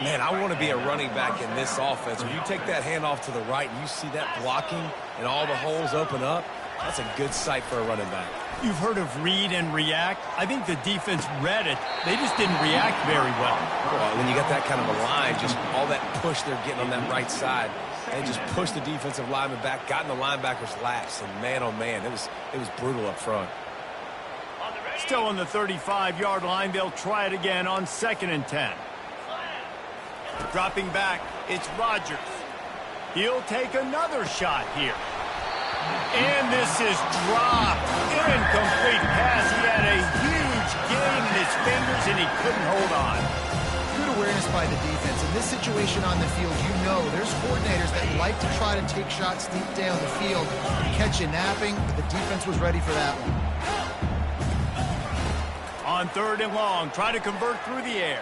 Man, I want to be a running back in this offense. When you take that handoff to the right and you see that blocking and all the holes open up, that's a good sight for a running back. You've heard of read and react. I think the defense read it. They just didn't react very well. Well, when you got that kind of a line, just all that push they're getting on that right side, and just push the defensive lineman back, got in the linebacker's laps, and man, oh man, it was brutal up front. Still on the 35-yard line, they'll try it again on 2nd and 10. Dropping back, it's Rodgers. He'll take another shot here. And this is dropped. Incomplete pass. He had a huge gain in his fingers, and he couldn't hold on. Good awareness by the defense. In this situation on the field, you know there's coordinators that like to try to take shots deep down the field, catch you napping, but the defense was ready for that one. On 3rd and long, try to convert through the air.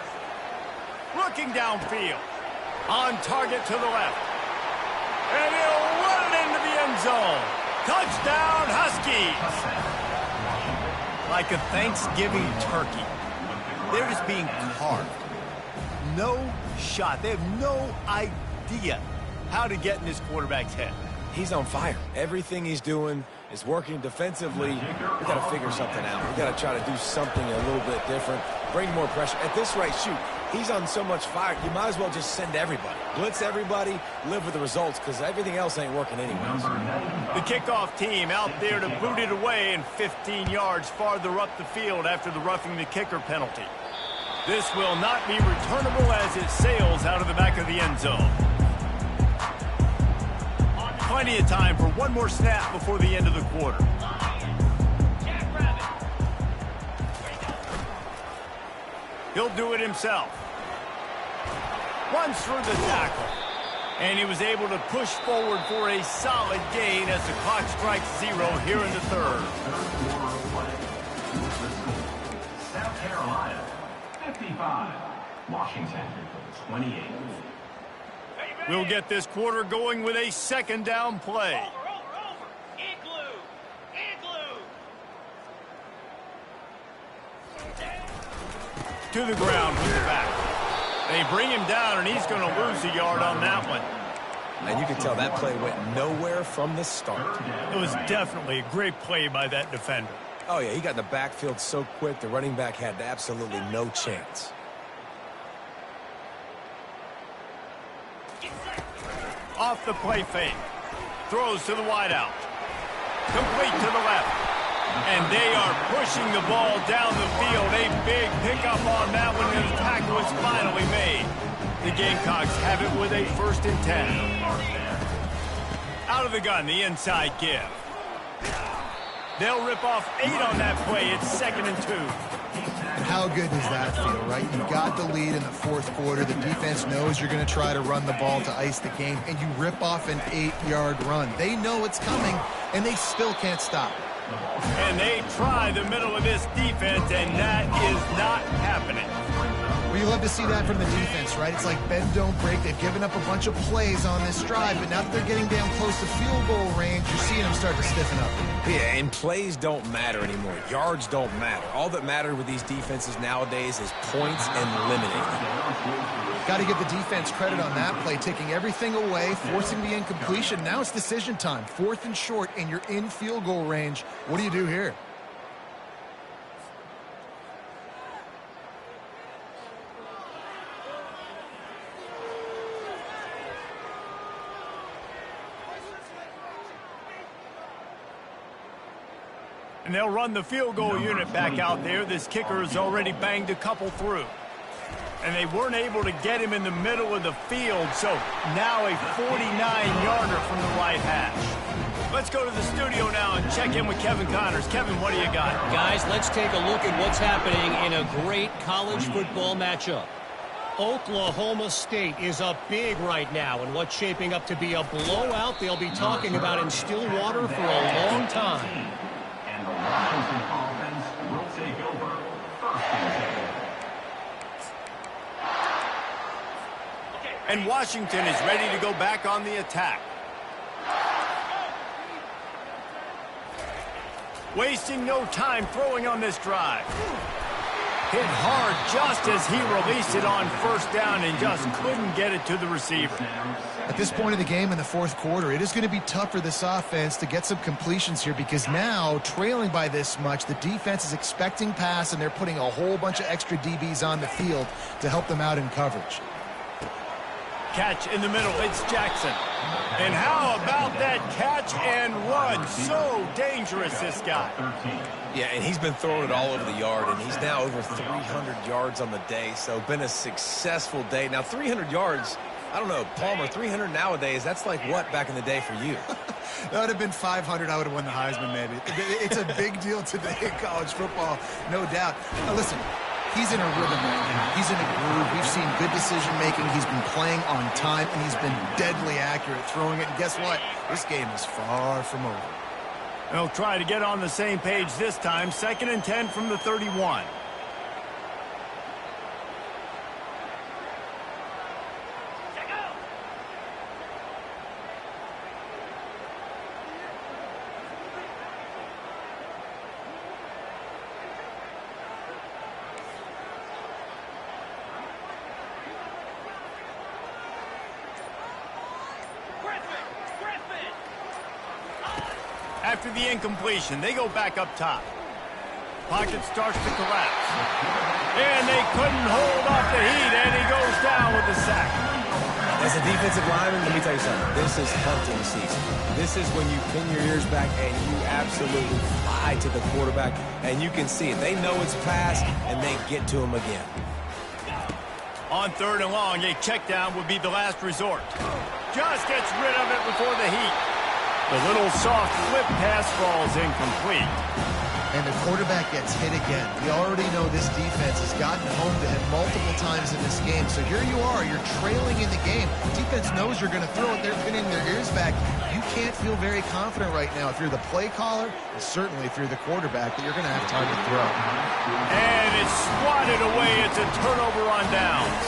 Looking downfield. On target to the left. And he'll run it into the end zone. Touchdown, Huskies. Like a Thanksgiving turkey. They're just being carved. No shot. They have no idea how to get in this quarterback's head. He's on fire. Everything he's doing is working defensively. We got to figure something out. We got to try to do something a little bit different. Bring more pressure. At this rate, shoot, he's on so much fire, you might as well just send everybody. Blitz everybody, live with the results, because everything else ain't working anyways. The kickoff team out there to boot it away and 15 yards farther up the field after the roughing the kicker penalty. This will not be returnable as it sails out of the back of the end zone. Plenty of time for one more snap before the end of the quarter. He'll do it himself. Runs through the tackle. And he was able to push forward for a solid gain as the clock strikes 0 here in the 3rd. South Carolina, 55. Washington, 28. We'll get this quarter going with a 2nd down play. To the ground with the back. They bring him down, and he's going to lose a yard on that one. And you can tell that play went nowhere from the start. It was definitely a great play by that defender. Oh, yeah, he got in the backfield so quick, the running back had absolutely no chance. Off the play fake. Throws to the wideout. Complete to the left. And they are pushing the ball down the field. A big pickup on that one, and the tackle was finally made. The Gamecocks have it with a 1st and 10. Out of the gun, the inside give. They'll rip off 8 on that play. It's 2nd and 2. And how good does that feel, right? You've got the lead in the 4th quarter. The defense knows you're going to try to run the ball to ice the game, and you rip off an 8-yard run. They know it's coming, and they still can't stop. And they try the middle of this defense, and that is not happening. Well, you love to see that from the defense, right? It's like bend, don't break. They've given up a bunch of plays on this drive, but now that they're getting down close to field goal range, you're seeing them start to stiffen up. Yeah, and plays don't matter anymore. Yards don't matter. All that matters with these defenses nowadays is points and limiting. Got to give the defense credit on that play, taking everything away, forcing the incompletion. Now it's decision time. 4th and short, and you're in field goal range. What do you do here? And they'll run the field goal unit back out there. This kicker has already banged a couple through. And they weren't able to get him in the middle of the field, so now a 49-yarder from the right hash. Let's go to the studio now and check in with Kevin Connors. Kevin, what do you got? Guys, let's take a look at what's happening in a great college football matchup. Oklahoma State is up big right now in what's shaping up to be a blowout they'll be talking about in Stillwater for a long time. And the Washington offense will take over 1st and 10. And Washington is ready to go back on the attack. Wasting no time throwing on this drive. Hit hard just as he released it on 1st down and just couldn't get it to the receiver. At this point of the game in the 4th quarter, it is going to be tough for this offense to get some completions here because now, trailing by this much, the defense is expecting pass and they're putting a whole bunch of extra DBs on the field to help them out in coverage. Catch in the middle, it's Jackson. And how about that catch and run? So dangerous, this guy. Yeah, and he's been throwing it all over the yard, and he's now over 300 yards on the day, so been a successful day. Now, 300 yards, I don't know, Palmer, 300 nowadays, that's like what back in the day for you? That would have been 500. I would have won the Heisman, maybe. It's a big deal today in college football, no doubt. Now, listen. He's in a rhythm right now. He's in a groove. We've seen good decision-making. He's been playing on time, and he's been deadly accurate throwing it. And guess what? This game is far from over. They'll try to get on the same page this time. 2nd and 10 from the 31. After the incompletion, they go back up top. Pocket starts to collapse. And they couldn't hold off the heat, and he goes down with the sack. As a defensive lineman, let me tell you something. This is hunting season. This is when you pin your ears back and you absolutely fly to the quarterback, and you can see it. They know it's pass, and they get to him again. On 3rd and long, a check down would be the last resort. Just gets rid of it before the heat. The little soft flip pass falls incomplete. And the quarterback gets hit again. We already know this defense has gotten home to him multiple times in this game. So here you are, you're trailing in the game. Defense knows you're going to throw it. They're pinning their ears back. You can't feel very confident right now if you're the play caller, and certainly if you're the quarterback, that you're going to have time to throw. And it's swatted away. It's a turnover on downs.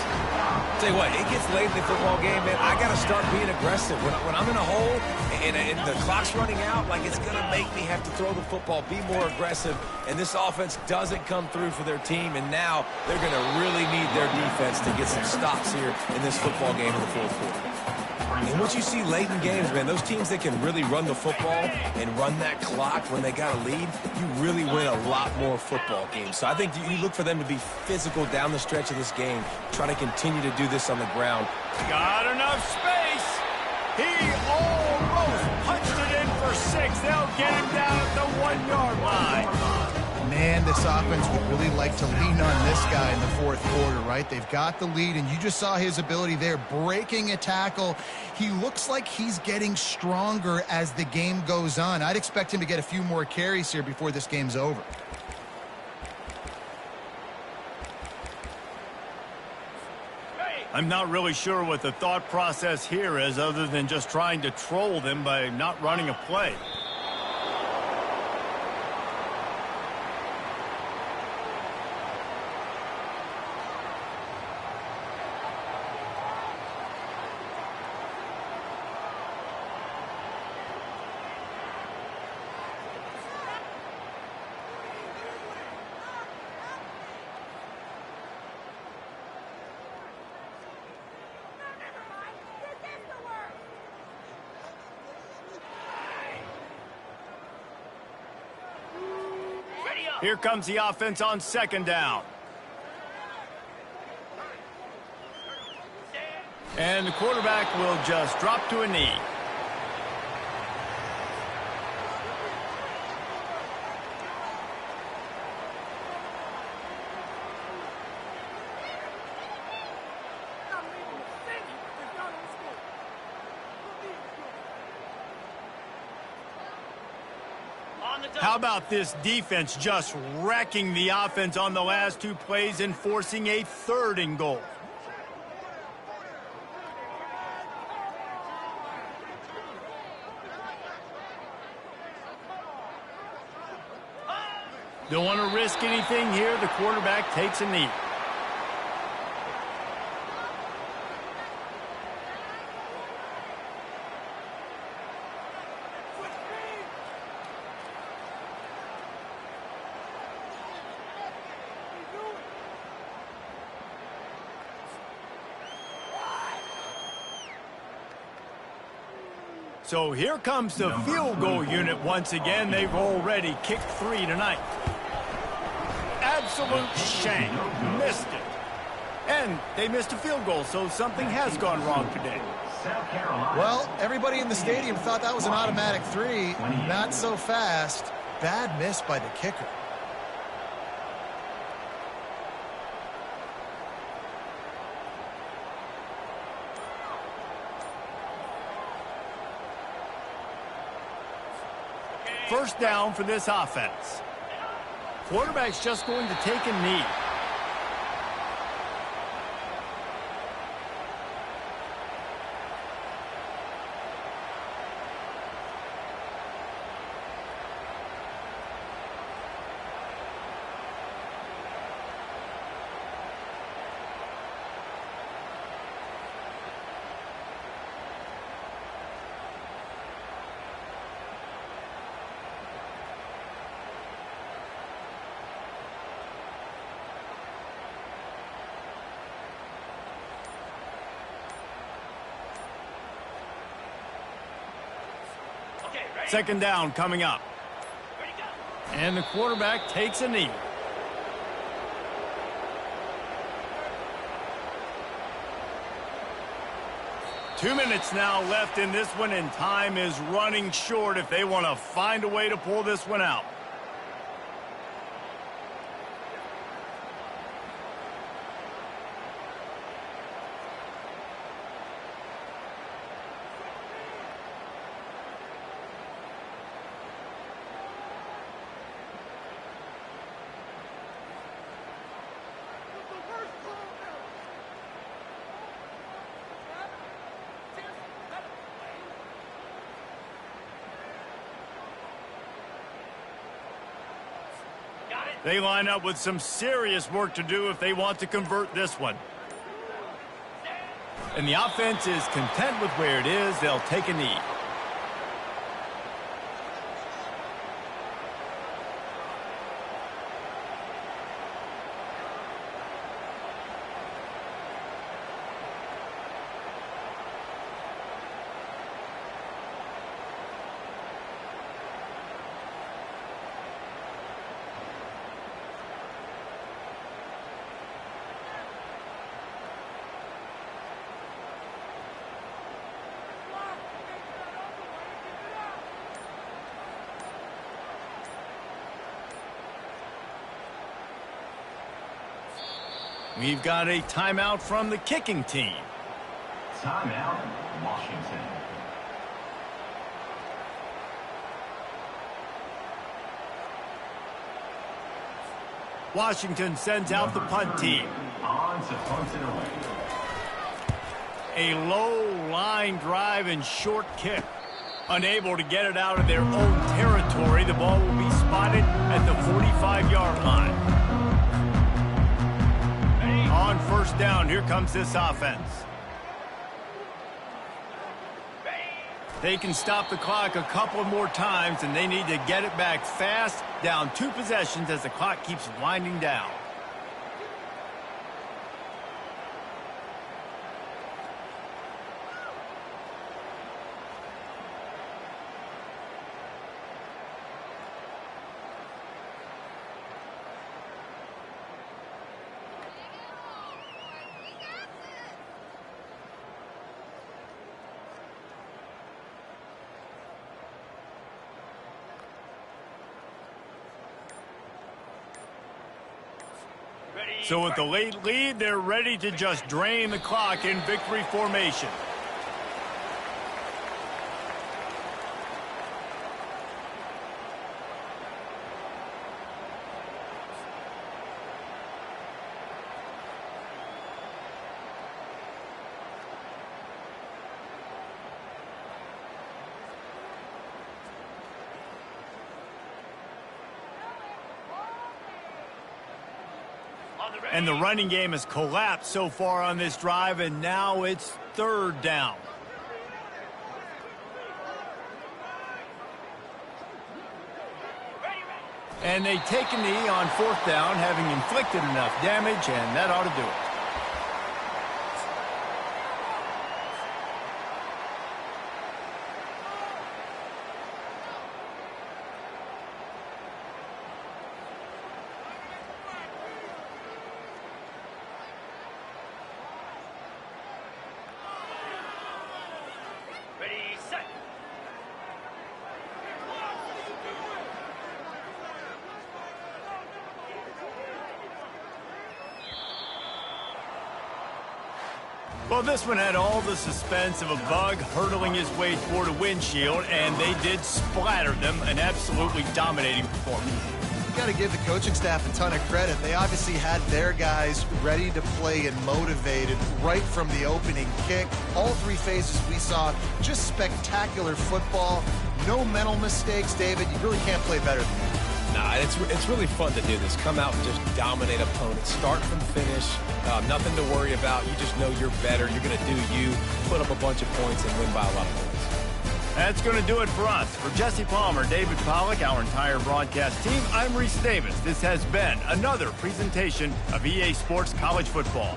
Tell you what, it gets late in the football game, man. I got to start being aggressive. When I'm in a hole and the clock's running out, like it's going to make me have to throw the football, be more aggressive. And this offense doesn't come through for their team, and now they're going to really need their defense to get some stops here in this football game in the 4th quarter. And what you see late in games, man, those teams that can really run the football and run that clock when they got a lead, you really win a lot more football games. So I think you look for them to be physical down the stretch of this game, try to continue to do this on the ground. Got enough space. He almost 6. They'll get him down at the 1-yard line. Man, this offense would really like to lean on this guy in the fourth quarter, right? They've got the lead, and you just saw his ability there, breaking a tackle. He looks like he's getting stronger as the game goes on. I'd expect him to get a few more carries here before this game's over. I'm not really sure what the thought process here is other than just trying to troll them by not running a play. Here comes the offense on 2nd down. And the quarterback will just drop to a knee. How about this defense just wrecking the offense on the last 2 plays and forcing a 3rd and goal? Don't want to risk anything here. The quarterback takes a knee. So here comes the field goal unit once again. They've already kicked 3 tonight. Absolute shank. Missed it. And they missed a field goal, so something has gone wrong today. Well, everybody in the stadium thought that was an automatic 3. Not so fast. Bad miss by the kicker. First down for this offense. Quarterback's just going to take a knee. Second down coming up. And the quarterback takes a knee. Two minutes now left in this one, and time is running short if they want to find a way to pull this one out. They line up with some serious work to do if they want to convert this one. And the offense is content with where it is. They'll take a knee. We've got a timeout from the kicking team. Timeout, Washington. Washington sends out the punt team. On to punt it away. A low line drive and short kick. Unable to get it out of their own territory, the ball will be spotted at the 45-yard line. On first down, here comes this offense. They can stop the clock a couple more times, and they need to get it back fast, down 2 possessions as the clock keeps winding down. So with the late lead, they're ready to just drain the clock in victory formation. And the running game has collapsed so far on this drive, and now it's third down. And they take a knee on fourth down, having inflicted enough damage, and that ought to do it. Well, this one had all the suspense of a bug hurtling his way toward a windshield, and they did splatter them, an absolutely dominating performance. You got to give the coaching staff a ton of credit. They obviously had their guys ready to play and motivated right from the opening kick. All 3 phases we saw, just spectacular football. No mental mistakes, David. You really can't play better than that. Nah, it's really fun to do this. Come out and just dominate opponents. Start from finish. Nothing to worry about. You just know you're better. You're going to do you, put up a bunch of points, and win by a lot of points. That's going to do it for us. For Jesse Palmer, David Pollack, our entire broadcast team, I'm Reese Davis. This has been another presentation of EA Sports College Football.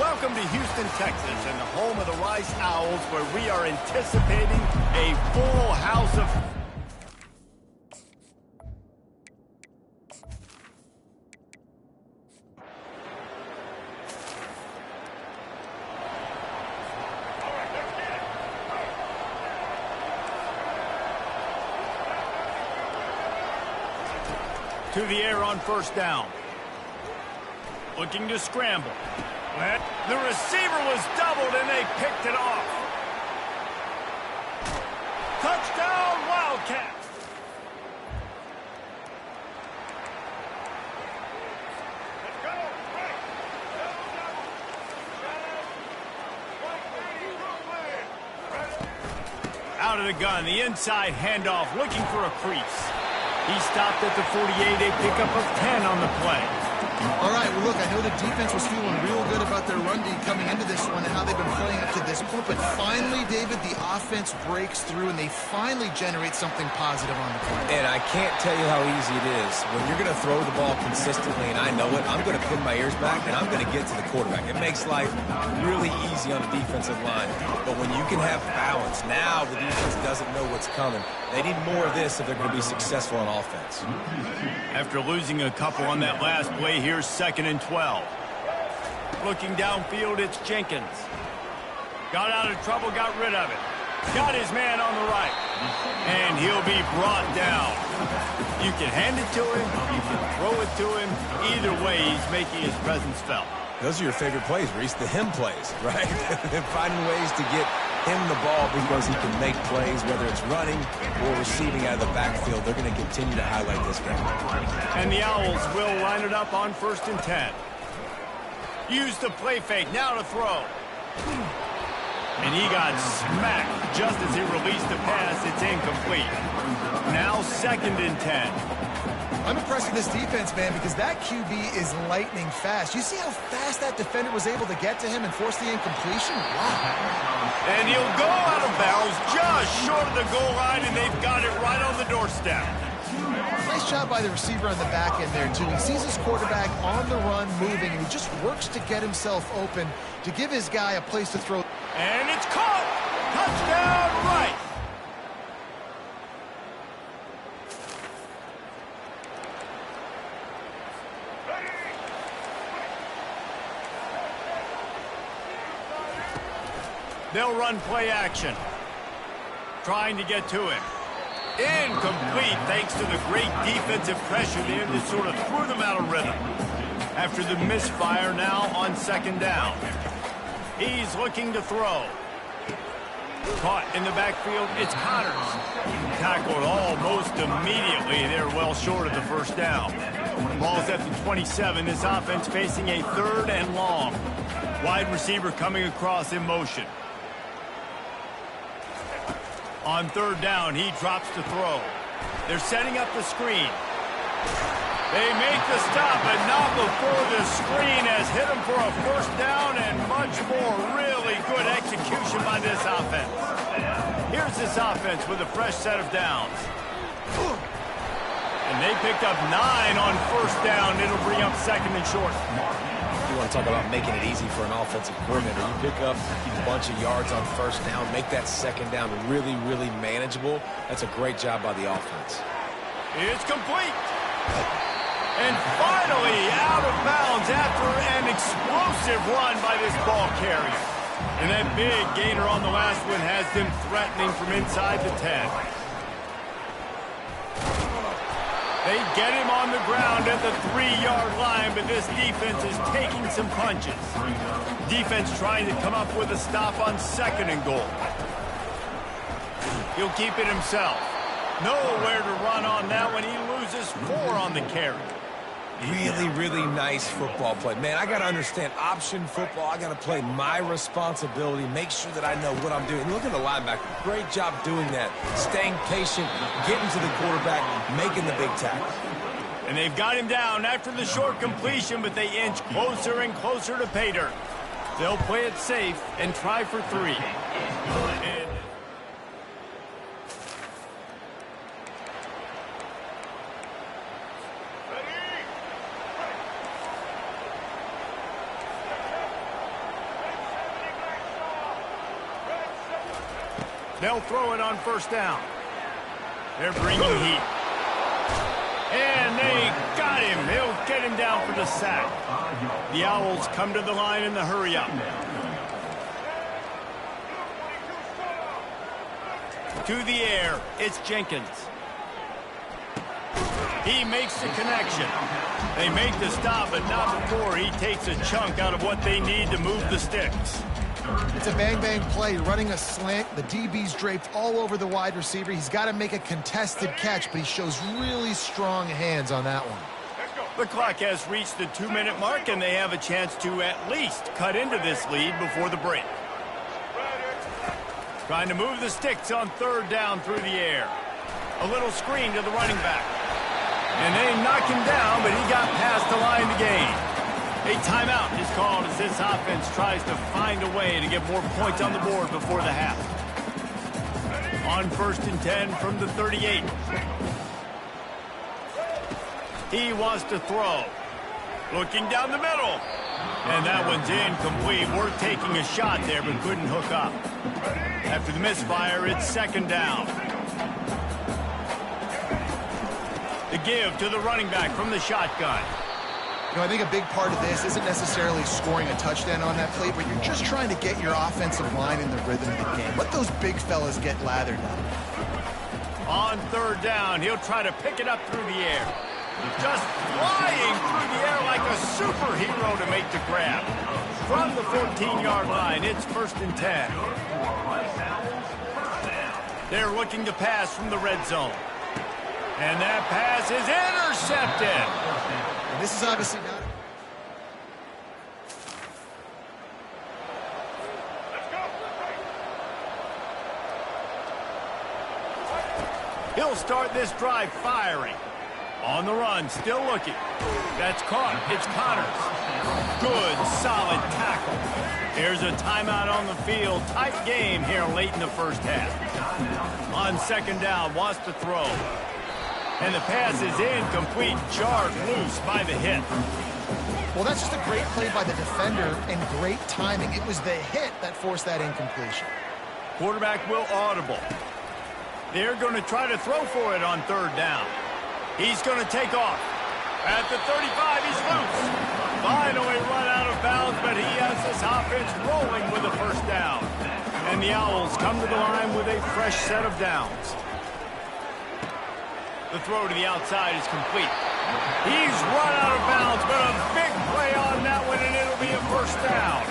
Welcome to Houston, Texas, and the home of the Rice Owls, where we are anticipating a full house of... To the air on first down. Looking to scramble. The receiver was doubled and they picked it off. Touchdown, Wildcats. Let's go. Out of the gun, the inside handoff, looking for a crease. He stopped at the 48, a pickup of 10 on the play. All right, well, look, I know the defense was feeling real good about their run D coming into this one and how they've been playing up to this point, but finally, David, the offense breaks through and they finally generate something positive on the play. And I can't tell you how easy it is. When you're going to throw the ball consistently, and I know it, I'm going to pin my ears back, and I'm going to get to the quarterback. It makes life really easy on the defensive line. But when you can have balance, now the defense doesn't know what's coming. They need more of this if they're going to be successful on offense. After losing a couple on that last play, here's 2nd and 12. Looking downfield, it's Jenkins. Got out of trouble, got rid of it. Got his man on the right. And he'll be brought down. You can hand it to him, you can throw it to him. Either way, he's making his presence felt. Those are your favorite plays, Reese, the him plays, right? Finding ways to get him the ball because he can make plays, whether it's running or receiving out of the backfield. They're going to continue to highlight this guy. And the Owls will line it up on 1st and 10. Use the play fake, now to throw. And he got smacked just as he released the pass. It's incomplete. Now 2nd and 10. I'm impressed with this defense, man, because that QB is lightning fast. You see how fast that defender was able to get to him and force the incompletion? Wow. And he'll go out of bounds just short of the goal line, and they've got it right on the doorstep. Nice job by the receiver on the back end there, too. He sees his quarterback on the run moving, and he just works to get himself open to give his guy a place to throw. And it's caught! Touchdown, right! They'll run play action. Trying to get to him. Incomplete thanks to the great defensive pressure there that sort of threw them out of rhythm. After the misfire, now on 2nd down. He's looking to throw. Caught in the backfield, it's Connors. Tackled almost immediately. They're well short of the 1st down. Ball's at the 27. This offense facing a 3rd and long. Wide receiver coming across in motion. On 3rd down, he drops to throw. They're setting up the screen. They make the stop, but not before the screen has hit them for a 1st down and much more. Really good execution by this offense. Here's this offense with a fresh set of downs. And they picked up 9 on 1st down. It'll bring up 2nd and short. You want to talk about making it easy for an offensive coordinator. You pick up a bunch of yards on 1st down, make that 2nd down really, really manageable. That's a great job by the offense. It's complete. And finally out of bounds after an explosive run by this ball carrier. And that big gainer on the last one has them threatening from inside the 10. They get him on the ground at the 3-yard line, but this defense is taking some punches. Defense trying to come up with a stop on 2nd and goal. He'll keep it himself. Nowhere to run on that one. He loses 4 on the carry. Really, really nice football play. Man, I got to understand option football. I got to play my responsibility, make sure that I know what I'm doing. Look at the linebacker. Great job doing that. Staying patient, getting to the quarterback, making the big tackle. And they've got him down after the short completion, but they inch closer and closer to pay dirt. They'll play it safe and try for 3. And They'll throw it on first down. They're bringing heat. And they got him. They'll get him down for the sack. The Owls come to the line in the hurry-up. To the air, it's Jenkins. He makes the connection. They make the stop, but not before he takes a chunk out of what they need to move the sticks. It's a bang-bang play, running a slant. The DB's draped all over the wide receiver. He's got to make a contested catch, but he shows really strong hands on that one. The clock has reached the 2-minute mark, and they have a chance to at least cut into this lead before the break. Trying to move the sticks on third down through the air. A little screen to the running back. And they knock him down, but he got past the line to gain. A timeout is called as this offense tries to find a way to get more points on the board before the half. On 1st and 10 from the 38. He wants to throw. Looking down the middle. And that one's incomplete. We're taking a shot there, but couldn't hook up. After the misfire, it's second down. The give to the running back from the shotgun. You know, I think a big part of this isn't necessarily scoring a touchdown on that play, but you're just trying to get your offensive line in the rhythm of the game. Let those big fellas get lathered up. On third down, he'll try to pick it up through the air. Just flying through the air like a superhero to make the grab. From the 14-yard line, it's 1st and 10. They're looking to pass from the red zone. And that pass is intercepted. And this is obviously not... He'll start this drive firing. On the run, still looking. That's caught. It's Connors. Good, solid tackle. Here's a timeout on the field. Tight game here late in the first half. On second down, wants to throw. And the pass is incomplete, jarred loose by the hit. Well, that's just a great play by the defender and great timing. It was the hit that forced that incompletion. Quarterback will audible. They're going to try to throw for it on third down. He's going to take off. At the 35, he's loose. Finally run out of bounds, but he has this offense rolling with a first down. And the Owls come to the line with a fresh set of downs. The throw to the outside is complete. He's run out of bounds, but a big play on that one, and it'll be a first down.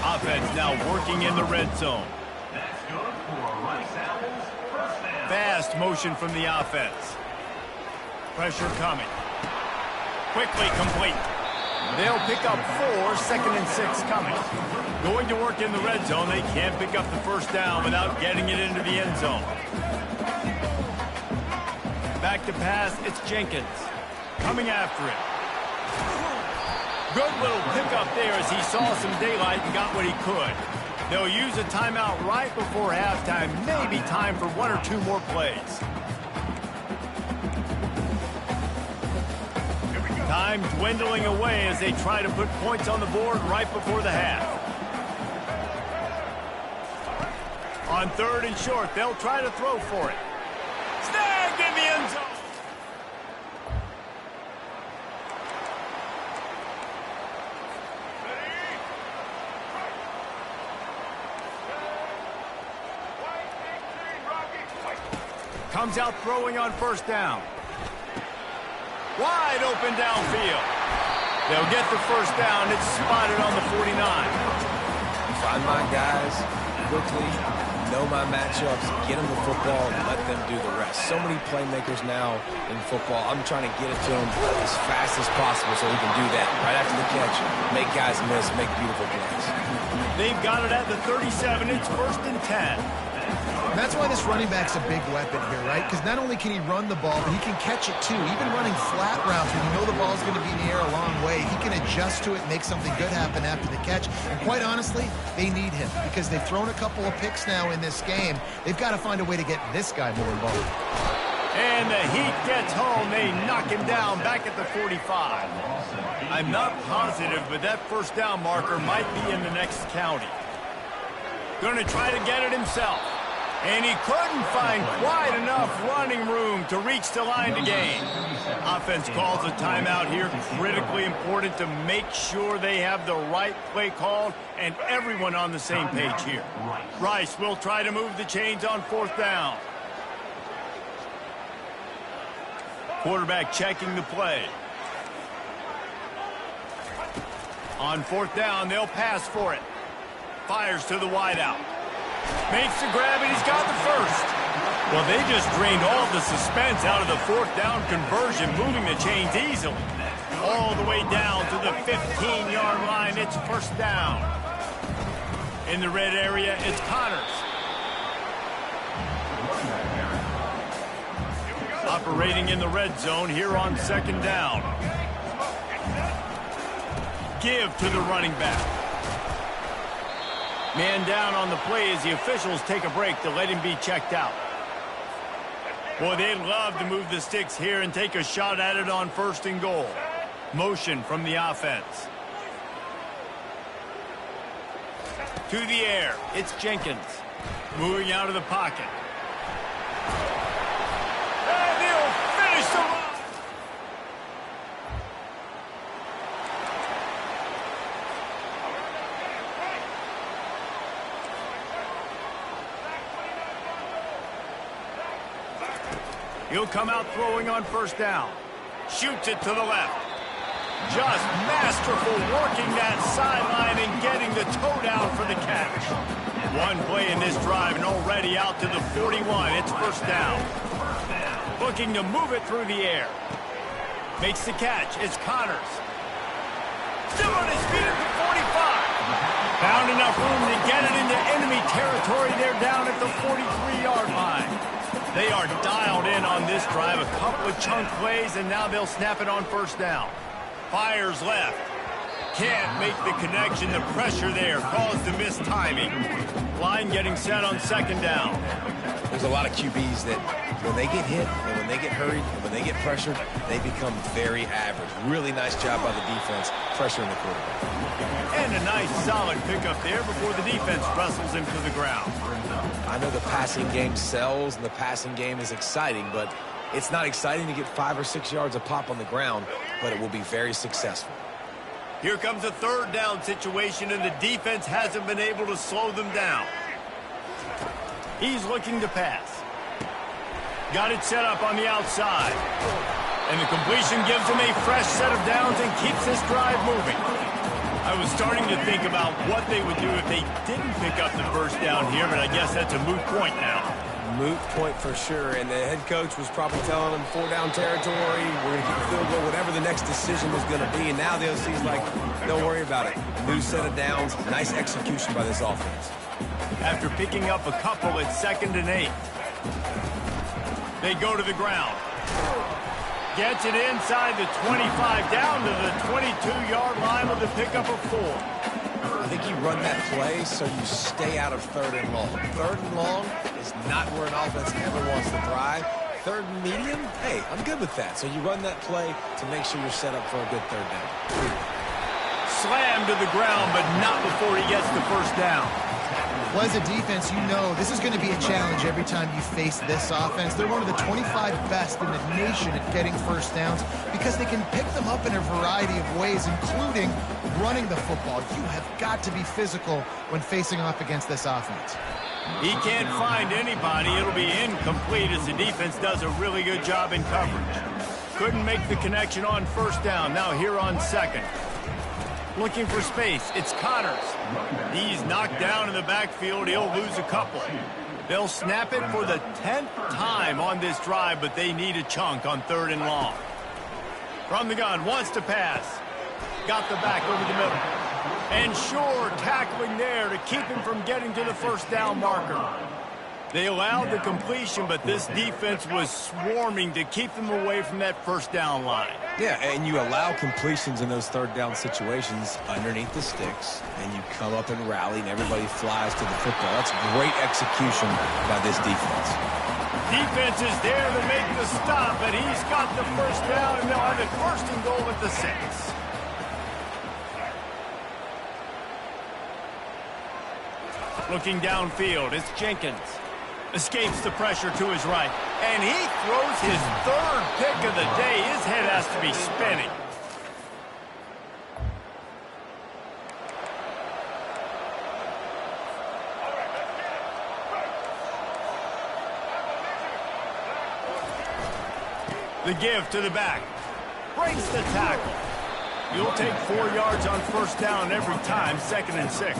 Offense now working in the red zone. Fast motion from the offense. Pressure coming. Quickly complete. They'll pick up 4, 2nd and 6 coming. Going to work in the red zone. They can't pick up the first down without getting it into the end zone. Back to pass, it's Jenkins. Coming after it. Good little pickup there as he saw some daylight and got what he could. They'll use a timeout right before halftime. Maybe time for 1 or 2 more plays. Time dwindling away as they try to put points on the board right before the half. On 3rd and short, they'll try to throw for it. Snagged in the end zone. Comes out throwing on first down. Wide open downfield. They'll get the first down. It's spotted on the 49. Find my guys quickly, know my matchups, get them the football, and let them do the rest. So many playmakers now in football. I'm trying to get it to them as fast as possible so he can do that. Right after the catch, make guys miss, make beautiful plays. They've got it at the 37. It's 1st and 10. And that's why this running back's a big weapon here, right? Because not only can he run the ball, but he can catch it too. Even running flat routes when you know the ball's going to be in the air a long way, he can adjust to it and make something good happen after the catch. And quite honestly, they need him because they've thrown a couple of picks now in this game. They've got to find a way to get this guy more involved. And the heat gets home. They knock him down back at the 45. I'm not positive, but that first down marker might be in the next county. Going to try to get it himself. And he couldn't find quite enough running room to reach the line to gain. Offense calls a timeout here. Critically important to make sure they have the right play called and everyone on the same page here. Rice will try to move the chains on 4th down. Quarterback checking the play. On 4th down, they'll pass for it. Fires to the wideout. Makes the grab, and he's got the first. Well, they just drained all the suspense out of the 4th down conversion, moving the chains easily. All the way down to the 15-yard line. It's 1st down. In the red area, it's Connors. Operating in the red zone here on 2nd down. Give to the running back. Man down on the play as the officials take a break to let him be checked out. Boy, they'd love to move the sticks here and take a shot at it on 1st and goal. Motion from the offense. To the air, it's Jenkins. Moving out of the pocket. And he'll finish the run. He'll come out throwing on 1st down. Shoots it to the left. Just masterful working that sideline and getting the toe down for the catch. One play in this drive and already out to the 41. It's 1st down. Looking to move it through the air. Makes the catch. It's Connors. Still on his feet at the 45. Found enough room to get it into enemy territory. They're down at the 43-yard line. They are dialed in on this drive. A couple of chunk plays, and now they'll snap it on 1st down. Fires left. Can't make the connection. The pressure there caused the missed timing. Line getting set on 2nd down. There's a lot of QBs that when they get hit and when they get hurried and when they get pressured, they become very average. Really nice job by the defense pressuring the quarterback. And a nice solid pickup there before the defense wrestles him to the ground. I know the passing game sells and the passing game is exciting, but it's not exciting to get 5 or 6 yards a pop on the ground, but it will be very successful. Here comes a 3rd down situation, and the defense hasn't been able to slow them down. He's looking to pass. Got it set up on the outside. And the completion gives him a fresh set of downs and keeps this drive moving. I was starting to think about what they would do if they didn't pick up the 1st down here, but I guess that's a moot point now. Moot point for sure, and the head coach was probably telling them 4-down territory, we're going to keep the field goal, whatever the next decision was going to be, and now the OC's like, don't worry about it. New set of downs, nice execution by this offense. After picking up a couple at 2nd and 8. They go to the ground. Gets it inside the 25, down to the 22-yard line with a pickup of 4. I think you run that play so you stay out of 3rd and long. 3rd and long is not where an offense ever wants to thrive. 3rd and medium, hey, I'm good with that. So you run that play to make sure you're set up for a good 3rd down. Slammed to the ground, but not before he gets the 1st down. Well, as a defense, you know this is going to be a challenge every time you face this offense. They're one of the 25 best in the nation at getting 1st downs because they can pick them up in a variety of ways, including running the football. You have got to be physical when facing off against this offense. He can't find anybody. It'll be incomplete as the defense does a really good job in coverage. Couldn't make the connection on 1st down. Now here on 2nd. Looking for space. It's Connors. He's knocked down in the backfield. He'll lose a couple. They'll snap it for the 10th time on this drive, but they need a chunk on 3rd and long. From the gun, wants to pass. Got the back over the middle. And Shore tackling there to keep him from getting to the 1st down marker. They allowed the completion, but this defense was swarming to keep them away from that 1st down line. Yeah, and you allow completions in those 3rd down situations underneath the sticks, and you come up and rally, and everybody flies to the football. That's great execution by this defense. Defense is there to make the stop, but he's got the 1st down, and they'll have it 1st and goal at the 6. Looking downfield, it's Jenkins. Escapes the pressure to his right. And he throws his third pick of the day. His head has to be spinning. The give to the back. Breaks the tackle. You'll take 4 yards on first down every time, 2nd and 6.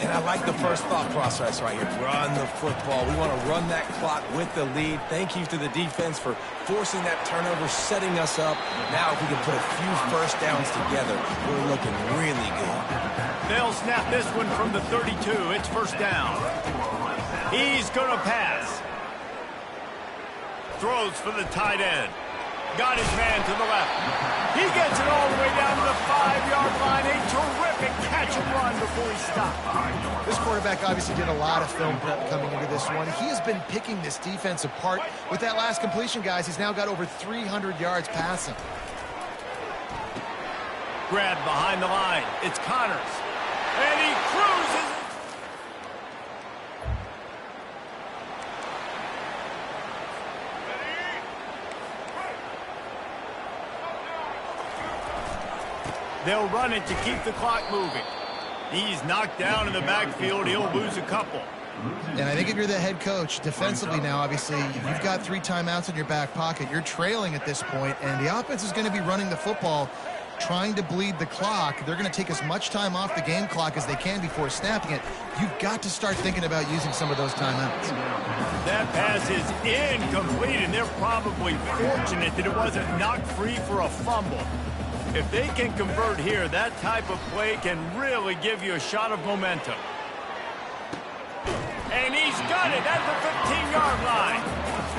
And I like the first thought process right here. Run the football. We want to run that clock with the lead. Thank you to the defense for forcing that turnover, setting us up. Now if we can put a few first downs together, we're looking really good. They'll snap this one from the 32. It's first down. He's going to pass. Throws for the tight end. Got his man to the left. He gets it all the way down to the 5-yard line. A terrific catch and run before he stopped. This quarterback obviously did a lot of film prep coming into this one. He has been picking this defense apart. With that last completion, guys, he's now got over 300 yards passing. Grabbed behind the line. It's Connors. And he cruises. They'll run it to keep the clock moving. He's knocked down in the backfield. He'll lose a couple. And I think if you're the head coach, defensively now, obviously, you've got 3 timeouts in your back pocket. You're trailing at this point, and the offense is going to be running the football, trying to bleed the clock. They're going to take as much time off the game clock as they can before snapping it. You've got to start thinking about using some of those timeouts. That pass is incomplete, and they're probably fortunate that it wasn't knocked free for a fumble. If they can convert here, that type of play can really give you a shot of momentum. And he's got it at the 15-yard line.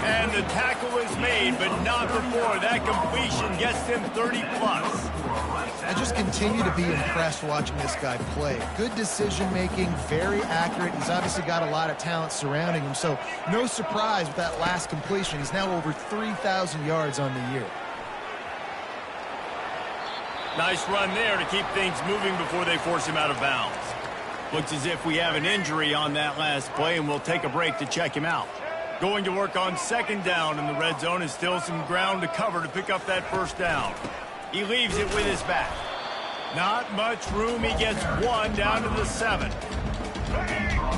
And the tackle is made, but not before that completion gets him 30-plus. I just continue to be impressed watching this guy play. Good decision-making, very accurate. He's obviously got a lot of talent surrounding him, so no surprise with that last completion. He's now over 3,000 yards on the year. Nice run there to keep things moving before they force him out of bounds. Looks as if we have an injury on that last play, and we'll take a break to check him out. Going to work on 2nd down in the red zone, is still some ground to cover to pick up that first down. He leaves it with his back. Not much room. He gets 1 down to the 7.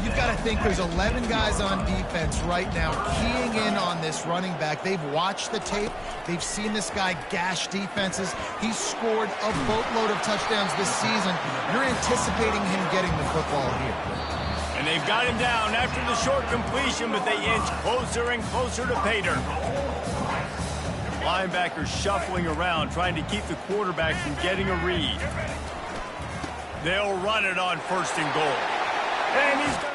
You've got to think there's 11 guys on defense right now keying in on this running back. They've watched the tape. They've seen this guy gash defenses. He's scored a boatload of touchdowns this season. You're anticipating him getting the football here. And they've got him down after the short completion, but they inch closer and closer to pay dirt. Linebackers shuffling around, trying to keep the quarterback from getting a read. They'll run it on 1st and goal. And he's got...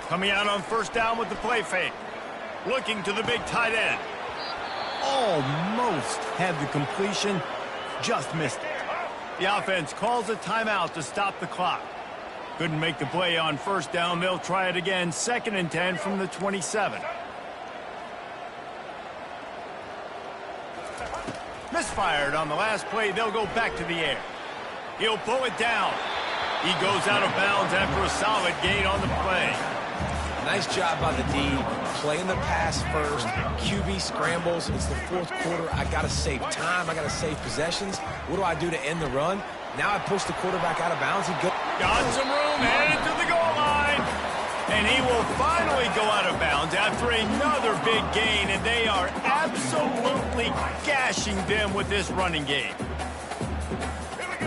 Coming out on 1st down with the play fake. Looking to the big tight end. Almost had the completion, just missed it. The offense calls a timeout to stop the clock. Couldn't make the play on 1st down. They'll try it again, 2nd and 10 from the 27. Misfired on the last play. They'll go back to the air. He'll pull it down. He goes out of bounds after a solid gain on the play. Nice job by the D, playing the pass first. QB scrambles. It's the 4th quarter. I got to save time. I got to save possessions. What do I do to end the run? Now I push the quarterback out of bounds. He got some room, headed to the goal line. And he will finally go out of bounds after another big gain, and they are absolutely gashing them with this running game.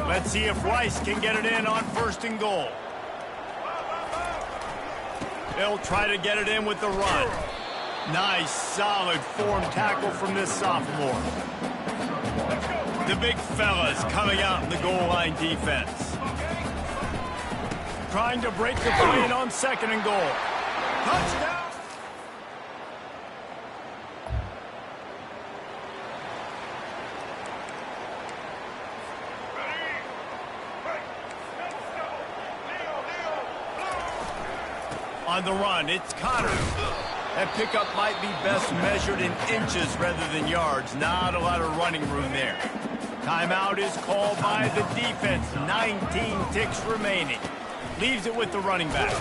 Let's see if Rice can get it in on 1st and goal. They'll try to get it in with the run. Nice, solid form tackle from this sophomore. The big fellas coming out in the goal line defense. Trying to break the play on 2nd and goal. Touchdown! On the run, it's Connors. That pickup might be best measured in inches rather than yards. Not a lot of running room there. Timeout is called by the defense. 19 ticks remaining. Leaves it with the running back.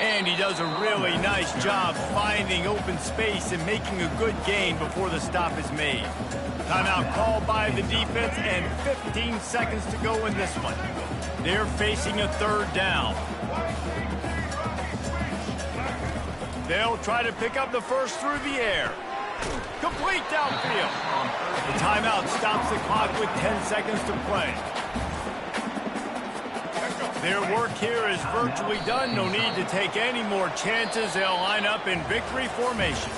And he does a really nice job finding open space and making a good gain before the stop is made. Timeout called by the defense and 15 seconds to go in this one. They're facing a third down. They'll try to pick up the first through the air. Complete downfield. The timeout stops the clock with 10 seconds to play. Their work here is virtually done. No need to take any more chances. They'll line up in victory formation.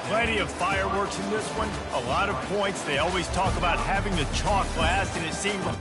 Plenty of fireworks in this one. A lot of points. They always talk about having the chalk last, and it seemed like